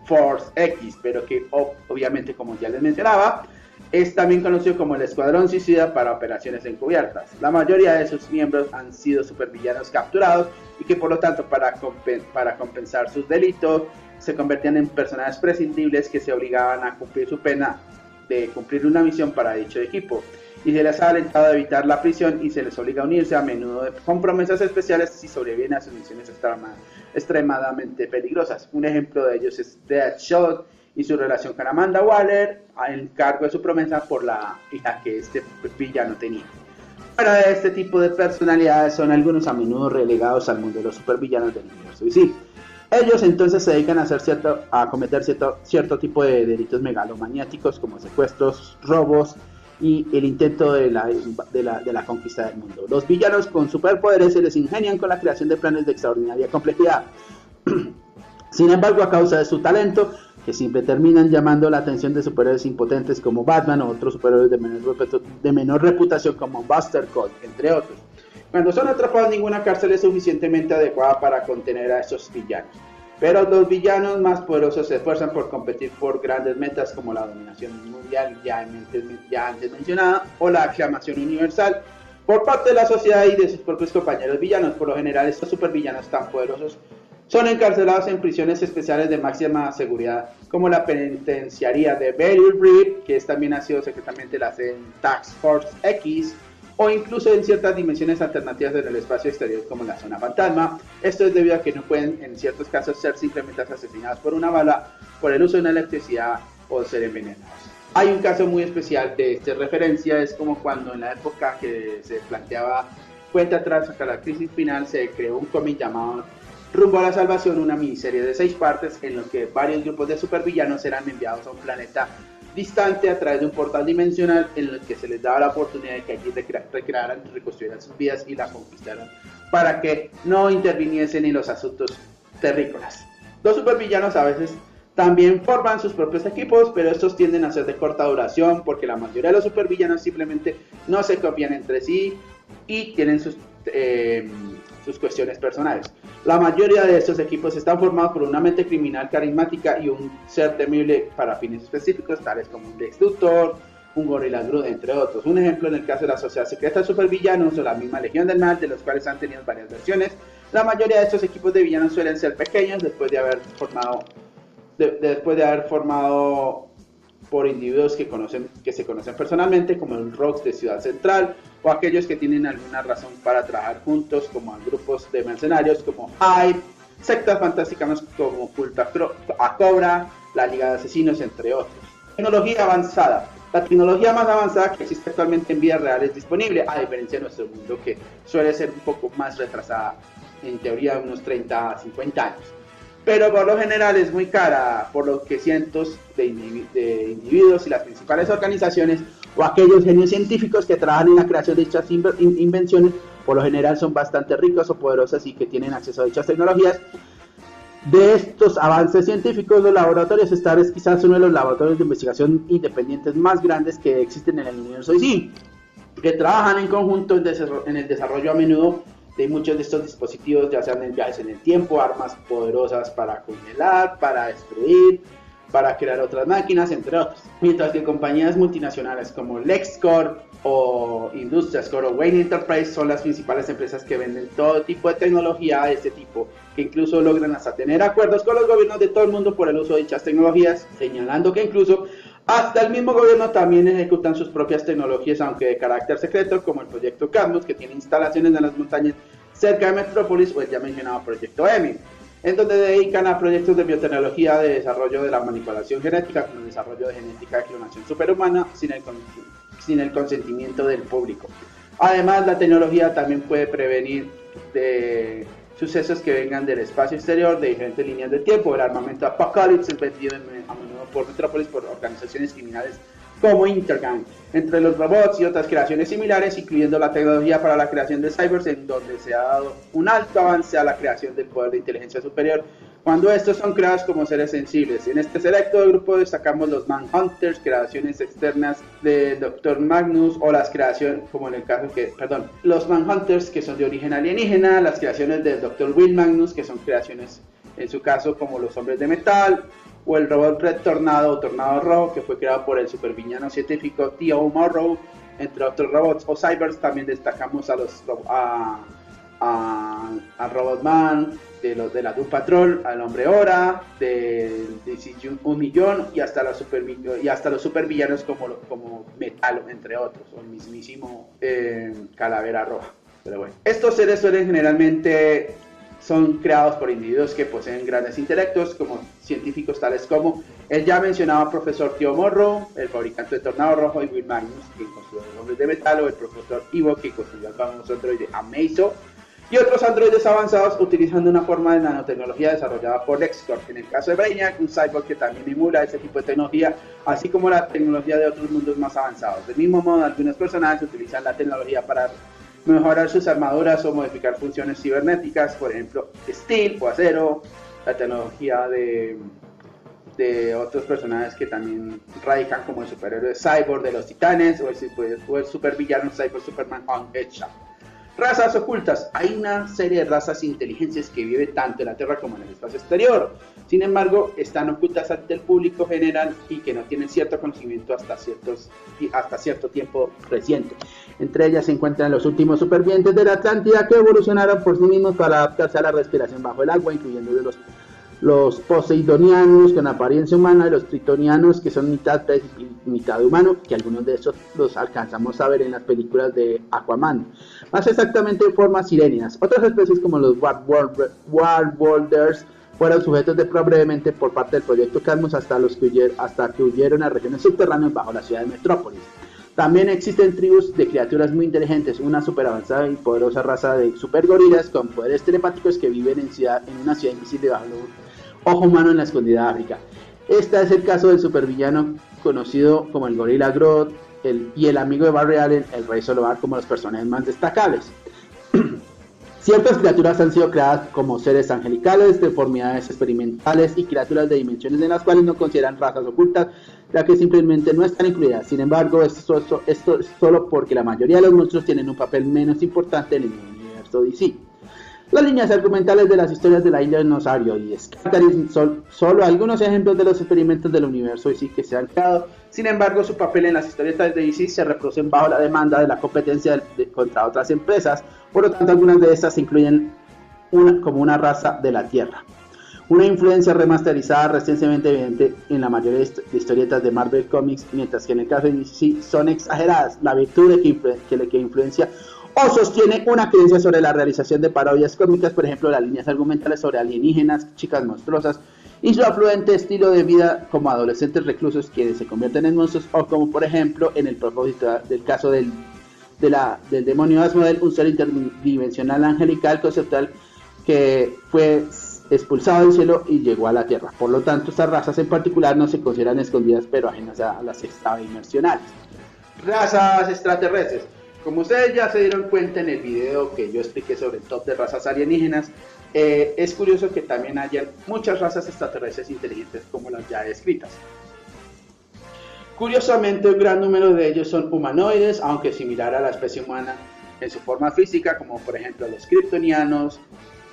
Force X, pero que obviamente, como ya les mencionaba, es también conocido como el Escuadrón Suicida para operaciones encubiertas. La mayoría de sus miembros han sido supervillanos capturados y que por lo tanto para compensar sus delitos se convertían en personajes prescindibles que se obligaban a cumplir su pena de cumplir una misión para dicho equipo, y se les ha alentado a evitar la prisión y se les obliga a unirse a menudo con promesas especiales si sobreviven a sus misiones extremadamente peligrosas. Un ejemplo de ellos es Deadshot y su relación con Amanda Waller, en cargo de su promesa por la hija que este villano tenía. Fuera de este tipo de personalidades son algunos a menudo relegados al mundo de los supervillanos del universo DC. Ellos entonces se dedican a cometer cierto tipo de delitos megalomaniáticos como secuestros, robos y el intento de la conquista del mundo. Los villanos con superpoderes se les ingenian con la creación de planes de extraordinaria complejidad. Sin embargo, a causa de su talento, que siempre terminan llamando la atención de superhéroes impotentes como Batman o otros superhéroes de menor reputación como Buster Call, entre otros. Cuando son atrapados, ninguna cárcel es suficientemente adecuada para contener a esos villanos. Pero los villanos más poderosos se esfuerzan por competir por grandes metas como la dominación mundial ya antes mencionada o la aclamación universal por parte de la sociedad y de sus propios compañeros villanos. Por lo general, estos supervillanos tan poderosos son encarcelados en prisiones especiales de máxima seguridad como la penitenciaría de Beryl Reef, que también ha sido secretamente la sede en Task Force X, o incluso en ciertas dimensiones alternativas en el espacio exterior como la zona fantasma. Esto es debido a que no pueden en ciertos casos ser simplemente asesinados por una bala, por el uso de una electricidad o ser envenenados. Hay un caso muy especial de esta referencia, es como cuando en la época que se planteaba cuenta atrás hasta la crisis final se creó un cómic llamado Rumbo a la Salvación, una miniserie de 6 partes en lo que varios grupos de supervillanos eran enviados a un planeta distante a través de un portal dimensional en el que se les daba la oportunidad de que allí recrearan, reconstruyeran sus vidas y la conquistaran para que no interviniesen en los asuntos terrícolas. Los supervillanos a veces también forman sus propios equipos, pero estos tienden a ser de corta duración porque la mayoría de los supervillanos simplemente no se confían entre sí y tienen sus cuestiones personales. La mayoría de estos equipos están formados por una mente criminal carismática y un ser temible para fines específicos, tales como un Lex Luthor, un Gorilla Grodd, entre otros. Un ejemplo en el caso de la Sociedad Secreta de Supervillanos o la misma Legión del Mal, de los cuales han tenido varias versiones. La mayoría de estos equipos de villanos suelen ser pequeños después de haber formado por individuos que se conocen personalmente, como el Rogues de Ciudad Central, o aquellos que tienen alguna razón para trabajar juntos, como grupos de mercenarios como Hive, sectas fantásticas como Culto a Cobra, la Liga de Asesinos, entre otros. Tecnología avanzada. La tecnología más avanzada que existe actualmente en vida real es disponible, a diferencia de nuestro mundo, que suele ser un poco más retrasada, en teoría unos 30 a 50 años. Pero por lo general es muy cara, por lo que cientos de individuos y las principales organizaciones o aquellos genios científicos que trabajan en la creación de dichas invenciones, por lo general son bastante ricos o poderosos y que tienen acceso a dichas tecnologías. De estos avances científicos, los laboratorios STAR es quizás uno de los laboratorios de investigación independientes más grandes que existen en el universo DC, que trabajan en conjunto en el desarrollo a menudo de muchos de estos dispositivos, ya sean en viajes en el tiempo, armas poderosas para congelar, para destruir, para crear otras máquinas, entre otros. Mientras que compañías multinacionales como LexCorp o Industrias Corp o Wayne Enterprise son las principales empresas que venden todo tipo de tecnología de este tipo, que incluso logran hasta tener acuerdos con los gobiernos de todo el mundo por el uso de dichas tecnologías, señalando que incluso hasta el mismo gobierno también ejecutan sus propias tecnologías, aunque de carácter secreto, como el proyecto Cadmus, que tiene instalaciones en las montañas cerca de Metrópolis, o el ya mencionado proyecto EMI, en donde dedican a proyectos de biotecnología, de desarrollo de la manipulación genética, como el desarrollo de genética de clonación superhumana, sin el consentimiento del público. Además, la tecnología también puede prevenir de sucesos que vengan del espacio exterior, de diferentes líneas de tiempo. El armamento Apocalypse es vendido a menudo por Metrópolis por organizaciones criminales como Intergang, entre los robots y otras creaciones similares, incluyendo la tecnología para la creación de cyborgs, en donde se ha dado un alto avance a la creación del poder de inteligencia superior, cuando estos son creados como seres sensibles. En este selecto grupo destacamos los Manhunters, creaciones externas de Dr. Magnus, o las creaciones, como en el caso los Manhunters, que son de origen alienígena, las creaciones del Dr. Will Magnus, que son creaciones, en su caso, como los Hombres de Metal, o el robot Red Tornado o Tornado Rojo, que fue creado por el supervillano científico T.O. Morrow, entre otros robots o cyborgs. También destacamos a Robotman, de la Doom Patrol, al Hombre Hora, de DC-1 Millón, y hasta los supervillanos como Metal, entre otros, o el mismísimo Calavera Roja. Pero bueno, estos seres generalmente son creados por individuos que poseen grandes intelectos, como científicos tales como el ya mencionado profesor T.O. Morrow, el fabricante de Tornado Rojo, y Will Magnus, quien construyó los Hombres de Metal, o el profesor Evo, que construyó el famoso androide Amazo, y otros androides avanzados utilizando una forma de nanotecnología desarrollada por LexCorp. En el caso de Brainiac, un cyborg que también emula ese tipo de tecnología, así como la tecnología de otros mundos más avanzados. Del mismo modo, algunos personajes utilizan la tecnología para mejorar sus armaduras o modificar funciones cibernéticas, por ejemplo, Steel o Acero, la tecnología de otros personajes que también radican como el superhéroe Cyborg de los Titanes, o el supervillano Cyborg Superman on Headshot. Razas ocultas. Hay una serie de razas e inteligencias que viven tanto en la Tierra como en el espacio exterior. Sin embargo, están ocultas ante el público general y que no tienen cierto conocimiento hasta cierto tiempo reciente. Entre ellas se encuentran los últimos supervivientes de la Atlántida, que evolucionaron por sí mismos para adaptarse a la respiración bajo el agua, incluyendo los poseidonianos con apariencia humana y los tritonianos, que son mitad pez y mitad humano, que algunos de esos los alcanzamos a ver en las películas de Aquaman, más exactamente en formas sirénidas. Otras especies como los Warbolders fueron sujetos de prueba brevemente por parte del proyecto Cadmus hasta que huyeron a regiones subterráneas bajo la ciudad de Metrópolis. También existen tribus de criaturas muy inteligentes, una super avanzada y poderosa raza de supergorilas con poderes telepáticos que viven en una ciudad invisible bajo el ojo humano en la escondida África. Este es el caso del supervillano conocido como el Gorila Grodd y el amigo de Barry Allen, el Rey Solovar, como los personajes más destacables. Ciertas criaturas han sido creadas como seres angelicales, deformidades experimentales y criaturas de dimensiones en las cuales no consideran razas ocultas, ya que simplemente no están incluidas. Sin embargo, esto es solo porque la mayoría de los monstruos tienen un papel menos importante en el universo DC. Las líneas argumentales de las historias de la Isla Dinosaurio y Scattering son solo algunos ejemplos de los experimentos del universo DC que se han creado. Sin embargo, su papel en las historietas de DC se reproducen bajo la demanda de la competencia contra otras empresas. Por lo tanto, algunas de estas incluyen como una raza de la Tierra. Una influencia remasterizada recientemente evidente en la mayoría de historietas de Marvel Comics, mientras que en el caso de DC son exageradas. La virtud que influencia o sostiene una creencia sobre la realización de parodias cómicas, por ejemplo, las líneas argumentales sobre alienígenas, chicas monstruosas, y su afluente estilo de vida como adolescentes reclusos quienes se convierten en monstruos, o como por ejemplo en el propósito del caso del demonio Asmodel, un ser interdimensional angelical conceptual que fue expulsado del cielo y llegó a la Tierra. Por lo tanto, estas razas en particular no se consideran escondidas pero ajenas a las extradimensionales. Razas extraterrestres. Como ustedes ya se dieron cuenta en el video que yo expliqué sobre el top de razas alienígenas, es curioso que también hayan muchas razas extraterrestres inteligentes como las ya descritas. Curiosamente, un gran número de ellos son humanoides, aunque similar a la especie humana en su forma física, como por ejemplo los kryptonianos,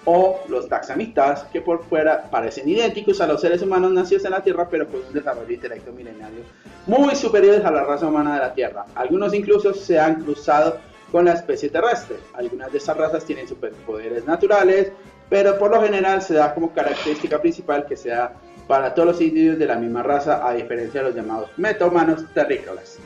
o los taxamistas, que por fuera parecen idénticos a los seres humanos nacidos en la Tierra, pero con un desarrollo intelecto milenario muy superiores a la raza humana de la Tierra. Algunos incluso se han cruzado con la especie terrestre. Algunas de estas razas tienen superpoderes naturales, pero por lo general se da como característica principal que sea para todos los individuos de la misma raza, a diferencia de los llamados metahumanos terrícolas.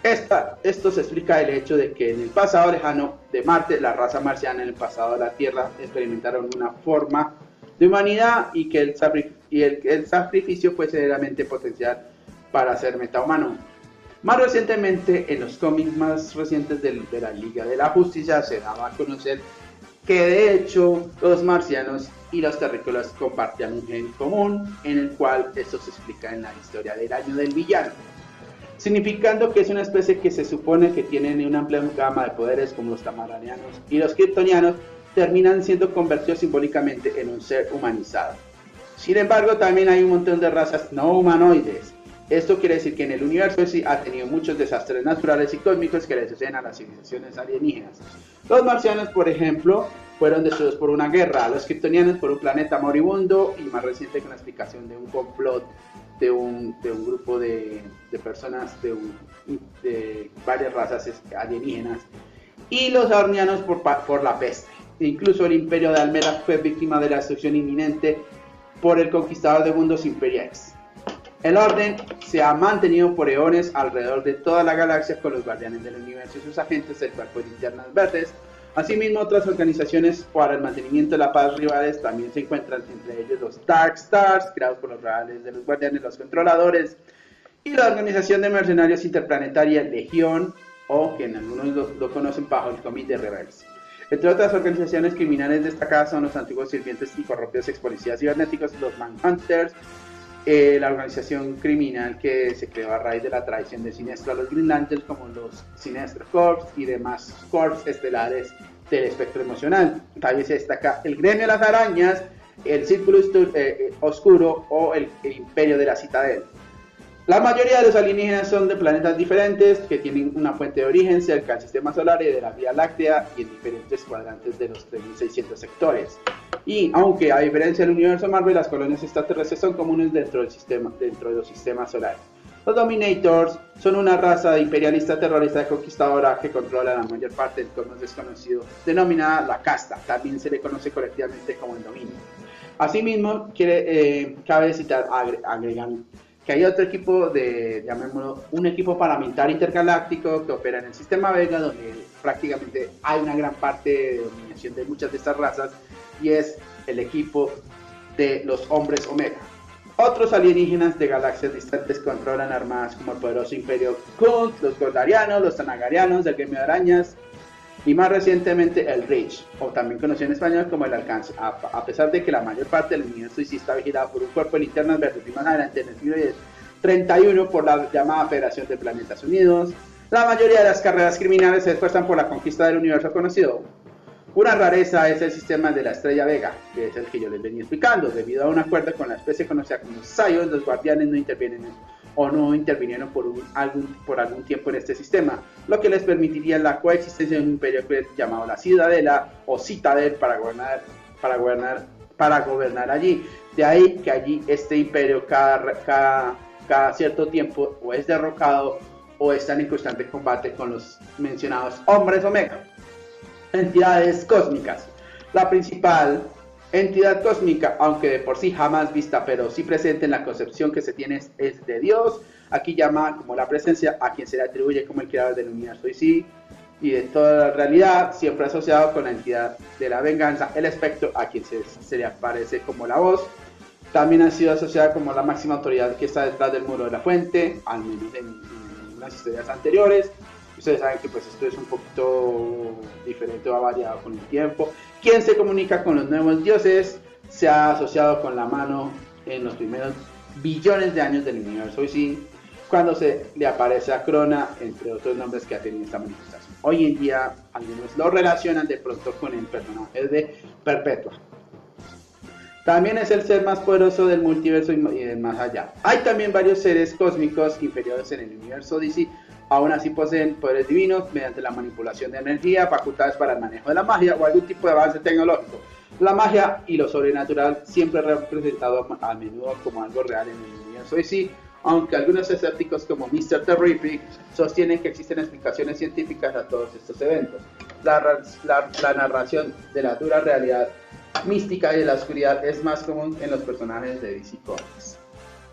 Esto se explica el hecho de que en el pasado lejano de Marte, la raza marciana en el pasado de la Tierra experimentaron una forma de humanidad y que el sacrificio fue severamente potencial para ser metahumano. Más recientemente, en los cómics más recientes de la Liga de la Justicia, se daba a conocer que de hecho los marcianos y los terrícolas compartían un gen común, en el cual esto se explica en la historia del año del villano, significando que es una especie que se supone que tienen una amplia gama de poderes, como los tamaranianos y los kryptonianos terminan siendo convertidos simbólicamente en un ser humanizado. Sin embargo, también hay un montón de razas no humanoides. Esto quiere decir que en el universo sí ha tenido muchos desastres naturales y cósmicos que le suceden a las civilizaciones alienígenas. Los marcianos, por ejemplo, fueron destruidos por una guerra, los kryptonianos por un planeta moribundo, y más reciente con la explicación de un complot de un grupo de personas de varias razas alienígenas, y los arnianos por la peste. Incluso el imperio de Almera fue víctima de la destrucción inminente por el conquistador de mundos Imperiex. El orden se ha mantenido por eones alrededor de toda la galaxia con los guardianes del universo y sus agentes del cuerpo de linternas verdes. Asimismo, otras organizaciones para el mantenimiento de la paz rivales también se encuentran, entre ellos los Dark Stars, creados por los rivales de los guardianes, los controladores, y la organización de mercenarios interplanetaria Legión, o que en algunos lo conocen bajo el cómic de Rebels. Entre otras organizaciones criminales destacadas son los antiguos sirvientes y corrompidos ex policías cibernéticos, los Manhunters, la organización criminal que se creó a raíz de la traición de Sinestro a los Green Lanterns, como los Sinestro Corps y demás Corps estelares del espectro emocional. También se destaca el Gremio de las Arañas, el Círculo Oscuro o el Imperio de la Citadel. La mayoría de los alienígenas son de planetas diferentes que tienen una fuente de origen cerca del sistema solar y de la Vía Láctea y en diferentes cuadrantes de los 3600 sectores. Y aunque a diferencia del universo Marvel, las colonias extraterrestres son comunes dentro de los sistemas solares. Los Dominators son una raza imperialista, terrorista y conquistadora que controla la mayor parte del cosmos desconocido, denominada la Casta. También se le conoce colectivamente como el Dominio. Asimismo, cabe citar, agregan que hay otro equipo llamémoslo, un equipo paramilitar intergaláctico que opera en el sistema Vega, donde prácticamente hay una gran parte de dominación de muchas de estas razas, y es el equipo de los Hombres Omega. Otros alienígenas de galaxias distantes controlan armadas como el poderoso Imperio Kunt, los Gordarianos, los Tanagarianos, el Gremio de Arañas, y más recientemente el Reach, o también conocido en español como el Alcance, a pesar de que la mayor parte del universo sí está vigilado por un cuerpo de linternas verdes, y más adelante en el siglo 31 por la llamada Federación de Planetas Unidos. La mayoría de las carreras criminales se esfuerzan por la conquista del universo conocido. Una rareza es el sistema de la Estrella Vega, que es el que yo les venía explicando. Debido a un acuerdo con la especie conocida como Scion, los guardianes no intervinieron por algún tiempo en este sistema, lo que les permitiría la coexistencia de un imperio llamado la Ciudadela o Citadel para gobernar allí. De ahí que allí este imperio cada cierto tiempo o es derrocado o están en constante combate con los mencionados Hombres Omega. Entidades cósmicas. La principal entidad cósmica, aunque de por sí jamás vista, pero sí presente en la concepción que se tiene, es de Dios. Aquí llama como la presencia a quien se le atribuye como el creador del universo y de toda la realidad, siempre asociado con la entidad de la venganza, el espectro, a quien se le aparece como la voz. También ha sido asociada como la máxima autoridad que está detrás del muro de la fuente, al menos en las historias anteriores. Ustedes saben que pues esto es un poquito diferente o ha variado con el tiempo. Quien se comunica con los nuevos dioses se ha asociado con la mano en los primeros billones de años del universo y sí, cuando se le aparece a Crona, entre otros nombres que ha tenido esta manifestación. Hoy en día algunos lo relacionan de pronto con el personaje de Perpetua. También es el ser más poderoso del multiverso y del más allá. Hay también varios seres cósmicos inferiores en el universo DC. Aún así poseen poderes divinos mediante la manipulación de energía, facultades para el manejo de la magia o algún tipo de avance tecnológico. La magia y lo sobrenatural siempre representado a menudo como algo real en el universo DC, aunque algunos escépticos como Mr. Terrific sostienen que existen explicaciones científicas a todos estos eventos. La narración de la dura realidad mística y de la oscuridad es más común en los personajes de DC Comics.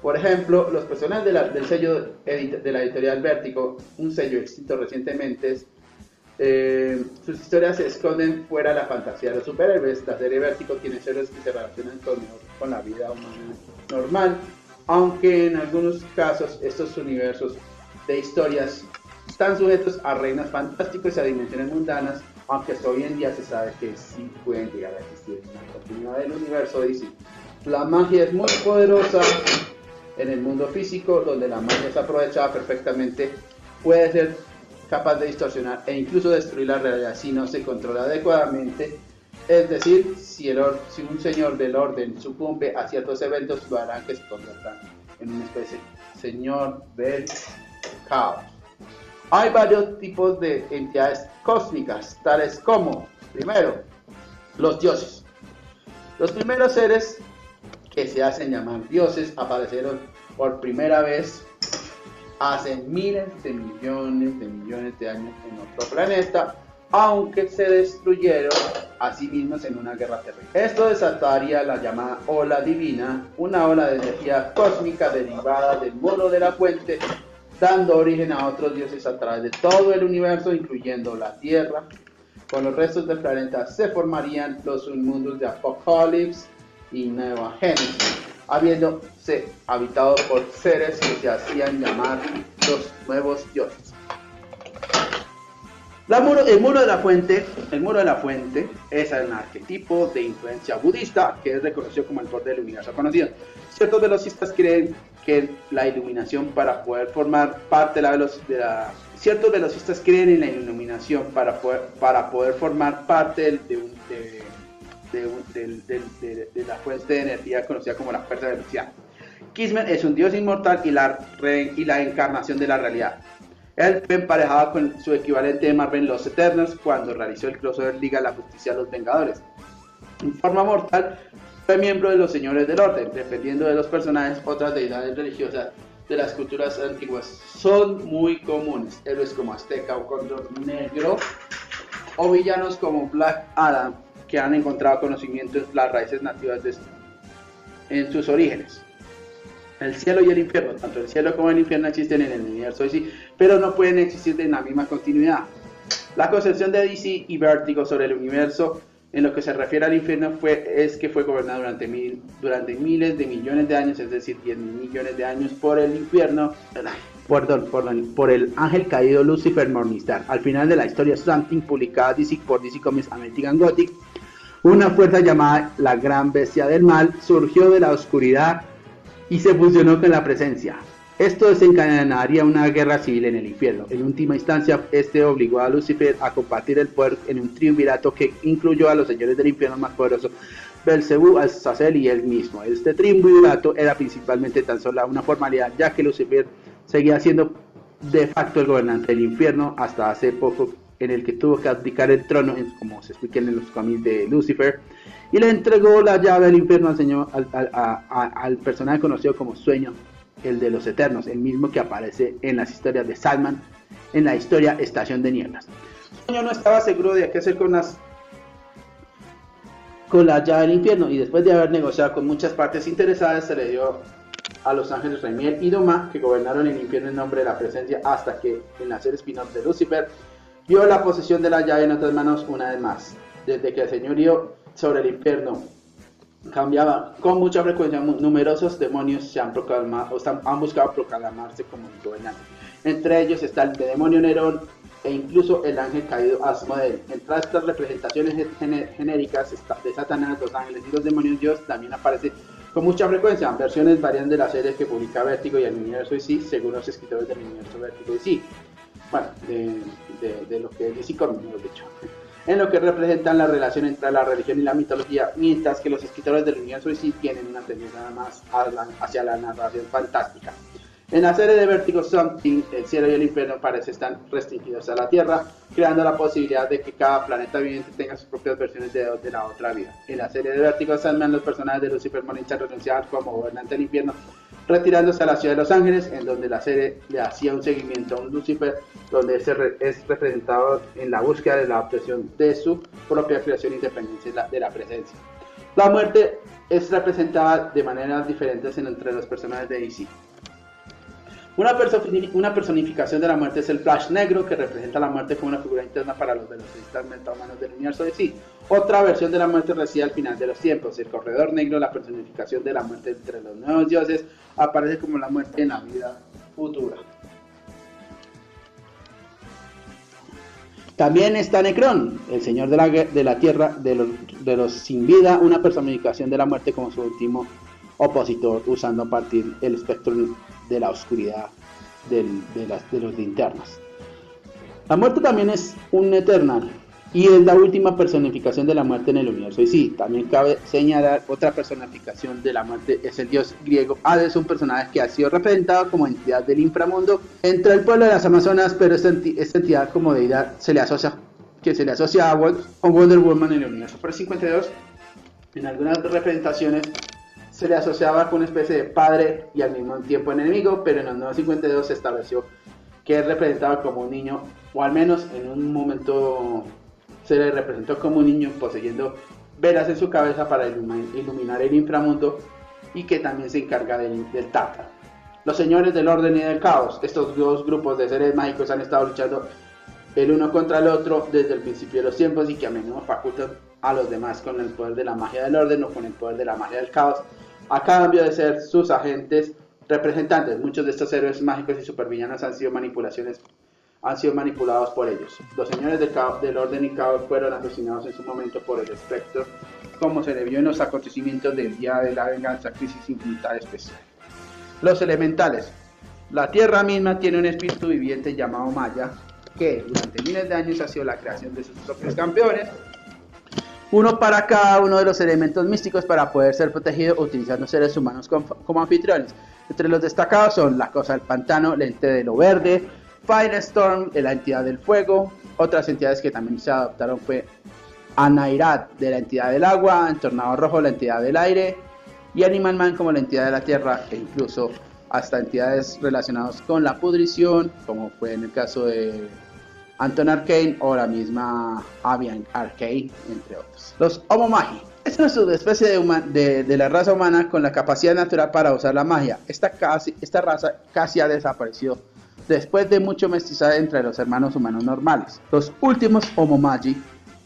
Por ejemplo, los personajes del sello de la editorial Vértigo, un sello extinto recientemente, sus historias se esconden fuera de la fantasía de los superhéroes. La serie Vértigo tiene héroes que se relacionan con la vida humana normal, aunque en algunos casos estos universos de historias están sujetos a reinos fantásticos y a dimensiones mundanas, aunque hasta hoy en día se sabe que sí pueden llegar a existir en la continuidad del universo DC. La magia es muy poderosa en el mundo físico, donde la magia es aprovechada perfectamente, puede ser capaz de distorsionar e incluso destruir la realidad si no se controla adecuadamente. Es decir, si un señor del orden sucumbe a ciertos eventos, lo harán que se conviertan en una especie de señor del caos. Hay varios tipos de entidades cósmicas, tales como, primero, los dioses. Los primeros seres que se hacen llamar dioses aparecieron por primera vez hace miles de millones de años en otro planeta, aunque se destruyeron a sí mismos en una guerra terrible. Esto desataría la llamada ola divina, una ola de energía cósmica derivada del mono de la fuente, dando origen a otros dioses a través de todo el universo, incluyendo la Tierra. Con los restos del planeta se formarían los submundos de Apocalipsis y Nueva Génesis, habiéndose habitado por seres que se hacían llamar los nuevos dioses. El muro de la fuente es un arquetipo de influencia budista que es reconocido como el borde del universo conocido. Ciertos velocistas creen que la iluminación para poder formar parte ciertos velocistas creen en la iluminación para poder formar parte de la fuente de energía conocida como la fuerza de velocidad. Kismet es un dios inmortal y la encarnación de la realidad. Él fue emparejado con su equivalente de Marvel, Los Eternals, cuando realizó el crossover Liga de la Justicia de los Vengadores. En forma mortal, fue miembro de los Señores del Orden. Dependiendo de los personajes, otras deidades religiosas de las culturas antiguas son muy comunes. Héroes como Azteca o Cóndor Negro, o villanos como Black Adam, que han encontrado conocimiento en las raíces nativas en sus orígenes. El cielo y el infierno, tanto el cielo como el infierno existen en el universo DC, pero no pueden existir en la misma continuidad. La concepción de DC y Vértigo sobre el universo en lo que se refiere al infierno es que fue gobernado durante miles de millones de años, es decir, 10.000 millones de años por el infierno, por el ángel caído Lucifer Morningstar. Al final de la historia Something, publicada por DC Comics American Gothic, una fuerza llamada la Gran Bestia del Mal surgió de la oscuridad y se fusionó con la presencia. Esto desencadenaría una guerra civil en el infierno. En última instancia, este obligó a Lucifer a compartir el poder en un triunvirato que incluyó a los señores del infierno más poderosos, Belzebú, Azazel y él mismo. Este triunvirato era principalmente tan solo una formalidad, ya que Lucifer seguía siendo de facto el gobernante del infierno hasta hace poco, en el que tuvo que abdicar el trono, como se explica en los cómics de Lucifer, y le entregó la llave del infierno al personaje conocido como Sueño, el de los Eternos, el mismo que aparece en las historias de Sandman, en la historia Estación de Nieblas. Sueño no estaba seguro de qué hacer con la llave del infierno, y después de haber negociado con muchas partes interesadas, se le dio a los ángeles Remiel y Doma, que gobernaron el infierno en nombre de la presencia, hasta que en la serie spin-off de Lucifer vio la posesión de la llave en otras manos una vez más. Desde que el señorío sobre el infierno cambiaba con mucha frecuencia, numerosos demonios han buscado proclamarse como gobernantes. Entre ellos está el demonio Nerón e incluso el ángel caído Asmodeo. Entre estas representaciones genéricas de Satanás, los ángeles y los demonios, Dios también aparece con mucha frecuencia. Versiones varían de las series que publica Vértigo y el universo DC, según los escritores del universo Vértigo DC. Bueno, de lo que es DC Comics, mejor dicho. En lo que representan la relación entre la religión y la mitología, mientras que los escritores del universo DC tienen una tendencia más hacia la narración fantástica. En la serie de Vertigo Something, el cielo y el infierno parecen estar restringidos a la Tierra, creando la posibilidad de que cada planeta viviente tenga sus propias versiones de la otra vida. En la serie de Vertigo Sandman, los personajes de Lucifer Morningstar renunciaban como gobernante del infierno, retirándose a la ciudad de Los Ángeles, en donde la serie le hacía un seguimiento a un Lucifer, donde es representado en la búsqueda de la obtención de su propia creación e independencia de la presencia. La muerte es representada de maneras diferentes entre los personajes de DC. Una personificación de la muerte es el Flash Negro, que representa la muerte como una figura interna para los velocistas metahumanos del universo de DC. Otra versión de la muerte reside al final de los tiempos. El Corredor Negro, la personificación de la muerte entre los nuevos dioses, aparece como la muerte en la vida futura. También está Necron, el señor de la tierra, de los sin vida, una personificación de la muerte como su último opositor, usando a partir el espectro de la oscuridad de los linternas. La muerte también es un Eternal y es la última personificación de la muerte en el universo. Y sí, también cabe señalar otra personificación de la muerte, es el dios griego Hades, un personaje que ha sido representado como entidad del inframundo entre el pueblo de las Amazonas, pero esta entidad como deidad se le asocia a Wonder Woman en el universo pre-52. En algunas representaciones se le asociaba con una especie de padre y al mismo tiempo enemigo, pero en los nuevos 52 se estableció que es representado como un niño, o al menos en un momento se le representó como un niño poseyendo velas en su cabeza para iluminar el inframundo, y que también se encarga del Tártaro. Los señores del orden y del caos, estos dos grupos de seres mágicos han estado luchando el uno contra el otro desde el principio de los tiempos, y que a menudo facultan a los demás con el poder de la magia del orden o con el poder de la magia del caos, a cambio de ser sus agentes representantes. Muchos de estos héroes mágicos y supervillanos han sido manipulados por ellos. Los señores del orden y caos fueron asesinados en su momento por el espectro, como se le vio en los acontecimientos del día de la venganza, crisis infinita especial. Los elementales. La tierra misma tiene un espíritu viviente llamado Maya, que durante miles de años ha sido la creación de sus propios campeones, uno para cada uno de los elementos místicos para poder ser protegido, utilizando seres humanos como anfitriones. Entre los destacados son la cosa del pantano, la entidad de lo verde, Firestorm, la entidad del fuego. Otras entidades que también se adoptaron fue Anairat, de la entidad del agua, Tornado Rojo, la entidad del aire, y Animal Man como la entidad de la tierra, e incluso hasta entidades relacionadas con la pudrición, como fue en el caso de Anton Arcane o la misma Avian Arcane, entre otros. Los Omomagi es una subespecie de la raza humana con la capacidad natural para usar la magia. Esta raza casi ha desaparecido después de mucho mestizaje entre los hermanos humanos normales. Los últimos Omomagi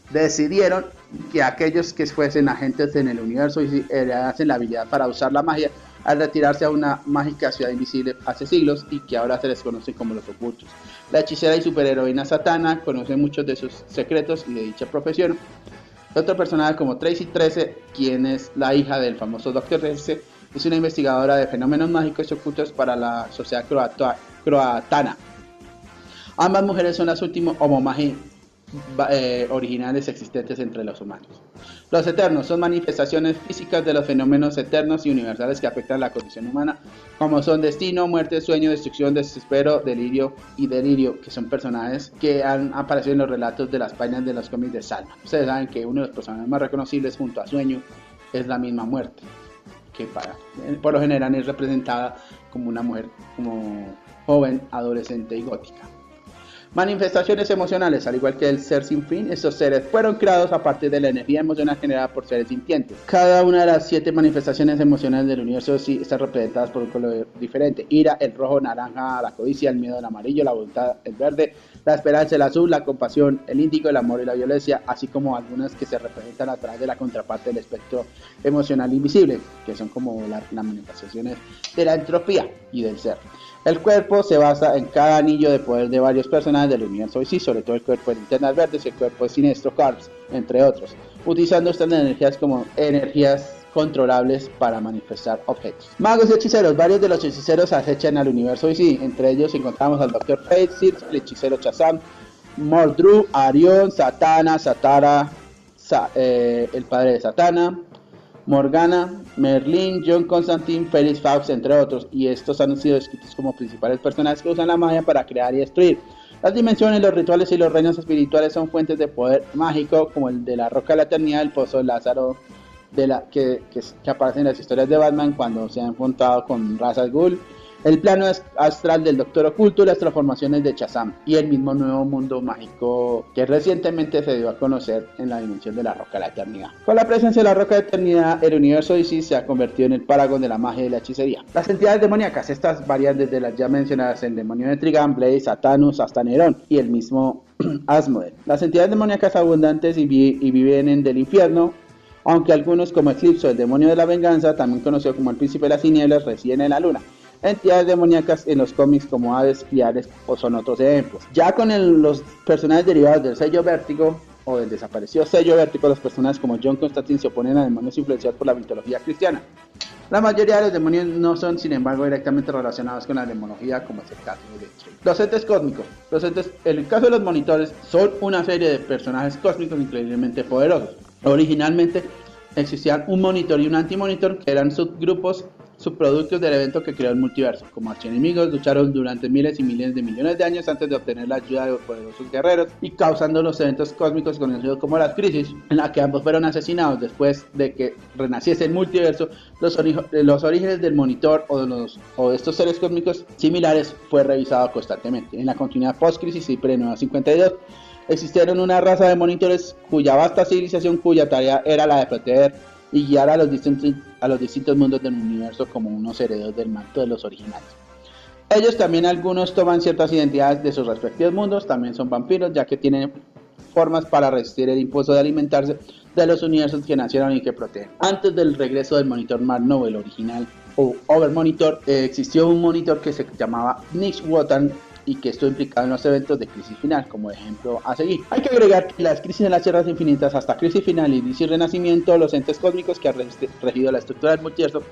decidieron que aquellos que fuesen agentes en el universo y heredasen la habilidad para usar la magia, al retirarse a una mágica ciudad invisible hace siglos, y que ahora se les conoce como los ocultos. La hechicera y superheroína Satana conoce muchos de sus secretos y de dicha profesión. Otro personaje como Tracy 13, quien es la hija del famoso Dr. 13, es una investigadora de fenómenos mágicos y ocultos para la sociedad croatana. Ambas mujeres son las últimas Omomagi originales existentes entre los humanos. Los eternos son manifestaciones físicas de los fenómenos eternos y universales que afectan la condición humana, como son destino, muerte, sueño, destrucción, desespero, delirio y delirio, que son personajes que han aparecido en los relatos de las páginas de los cómics de Sandman. Ustedes saben que uno de los personajes más reconocibles junto a Sueño es la misma muerte, que por lo general es representada como una mujer como joven, adolescente y gótica. Manifestaciones emocionales. Al igual que el ser sin fin, estos seres fueron creados a partir de la energía emocional generada por seres sintientes. Cada una de las 7 manifestaciones emocionales del universo sí están representadas por un color diferente: ira, el rojo, naranja, la codicia, el miedo, el amarillo, la voluntad, el verde, la esperanza, el azul, la compasión, el índigo, el amor y la violencia, así como algunas que se representan a través de la contraparte del espectro emocional invisible, que son como las manifestaciones de la entropía y del ser. El cuerpo se basa en cada anillo de poder de varios personajes del universo DC, sobre todo el cuerpo de Linternas Verdes y el cuerpo de Sinestro Corps, entre otros, utilizando estas energías como energías controlables para manifestar objetos. Magos y hechiceros. Varios de los hechiceros acechan al universo DC, entre ellos encontramos al Dr. Fate, Sirf, el hechicero Shazam, Mordru, Arion, Satana, Satara, el padre de Satana, Morgana, Merlin, John Constantine, Felix Faust, entre otros, y estos han sido descritos como principales personajes que usan la magia para crear y destruir. Las dimensiones, los rituales y los reinos espirituales son fuentes de poder mágico, como el de la Roca de la Eternidad, el Pozo de Lázaro, que aparece en las historias de Batman cuando se han enfrentado con razas Ghoul, el plano astral del Doctor Oculto, las transformaciones de Shazam y el mismo nuevo mundo mágico que recientemente se dio a conocer en la dimensión de la Roca de la Eternidad. Con la presencia de la Roca de la Eternidad, el universo DC se ha convertido en el paragón de la magia y la hechicería. Las entidades demoníacas, estas varían desde las ya mencionadas, el demonio de Trigan, Blade, Satanus, hasta Nerón y el mismo Asmodee. Las entidades demoníacas abundantes y viven en del infierno, aunque algunos como Eclipso, el demonio de la venganza, también conocido como el príncipe de las tinieblas, residen en la luna. Entidades demoníacas en los cómics como Hades y Ares o son otros ejemplos. Ya con los personajes derivados del sello Vértigo o del desaparecido sello Vértigo, los personajes como John Constantine se oponen a demonios influenciados por la mitología cristiana. La mayoría de los demonios no son, sin embargo, directamente relacionados con la demonología, como es el caso de Street. Los entes cósmicos. En el caso de los monitores, son una serie de personajes cósmicos increíblemente poderosos. Originalmente existían un monitor y un antimonitor, que eran subproductos del evento que creó el multiverso. Como archienemigos, lucharon durante miles y miles de millones de años antes de obtener la ayuda de los poderosos guerreros y causando los eventos cósmicos conocidos como las crisis, en la que ambos fueron asesinados. Después de que renaciese el multiverso, los orígenes del monitor o de estos seres cósmicos similares fue revisado constantemente. En la continuidad post-crisis y pre-Nueva 52, existieron una raza de monitores cuya vasta civilización, cuya tarea era la de proteger y guiar a los distintos mundos del universo como unos herederos del manto de los originales. Ellos también, algunos toman ciertas identidades de sus respectivos mundos, también son vampiros, ya que tienen formas para resistir el impulso de alimentarse de los universos que nacieron y que protegen. Antes del regreso del monitor Mark-Nobel original o Overmonitor, existió un monitor que se llamaba Nix Wotan, y que estuvo implicado en los eventos de Crisis Final, como ejemplo a seguir. Hay que agregar que las crisis de las tierras infinitas hasta Crisis Final y DC Renacimiento, los entes cósmicos que han regido la estructura del multiverso,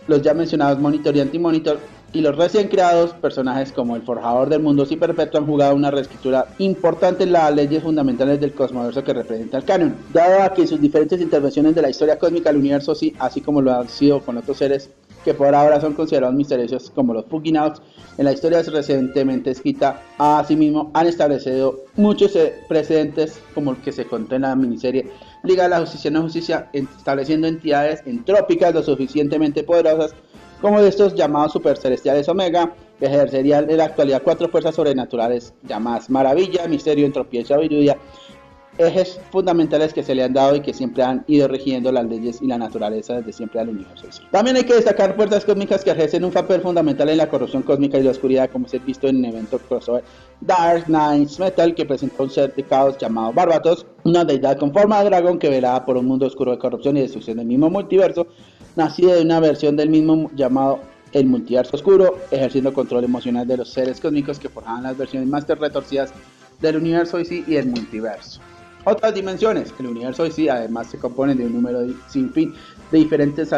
los ya mencionados Monitor y Antimonitor, y los recién creados personajes como el Forjador del Mundo y Perpetuo han jugado una reescritura importante en las leyes fundamentales del cosmoverso que representa el canon, dado a que sus diferentes intervenciones de la historia cósmica del universo, sí, así como lo han sido con otros seres que por ahora son considerados misteriosos como los Fuginauts, en la historia recientemente escrita, asimismo han establecido muchos precedentes como el que se contó en la miniserie Liga de la Justicia no Justicia, estableciendo entidades entrópicas lo suficientemente poderosas como de estos llamados supercelestiales Omega, que ejercerían en la actualidad 4 fuerzas sobrenaturales llamadas Maravilla, Misterio, Entropía y Sabiduría, ejes fundamentales que se le han dado y que siempre han ido rigiendo las leyes y la naturaleza desde siempre al universo. También hay que destacar fuerzas cósmicas que ejercen un papel fundamental en la corrupción cósmica y la oscuridad, como se ha visto en el evento crossover Dark Knights Metal, que presentó un ser de caos llamado Barbatos, una deidad con forma de dragón que velaba por un mundo oscuro de corrupción y destrucción del mismo multiverso, nacido de una versión del mismo llamado el multiverso oscuro, ejerciendo control emocional de los seres cósmicos que forjaban las versiones más retorcidas del universo DC y el multiverso. Otras dimensiones. El universo DC además se compone de un número sin fin de diferentes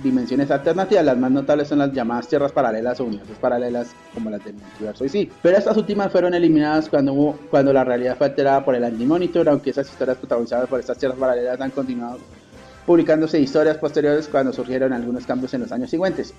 dimensiones alternativas. Las más notables son las llamadas tierras paralelas o universos paralelas, como las del multiverso DC. Pero estas últimas fueron eliminadas cuando la realidad fue alterada por el Antimonitor, aunque esas historias protagonizadas por estas tierras paralelas han continuado publicándose historias posteriores cuando surgieron algunos cambios en los años siguientes.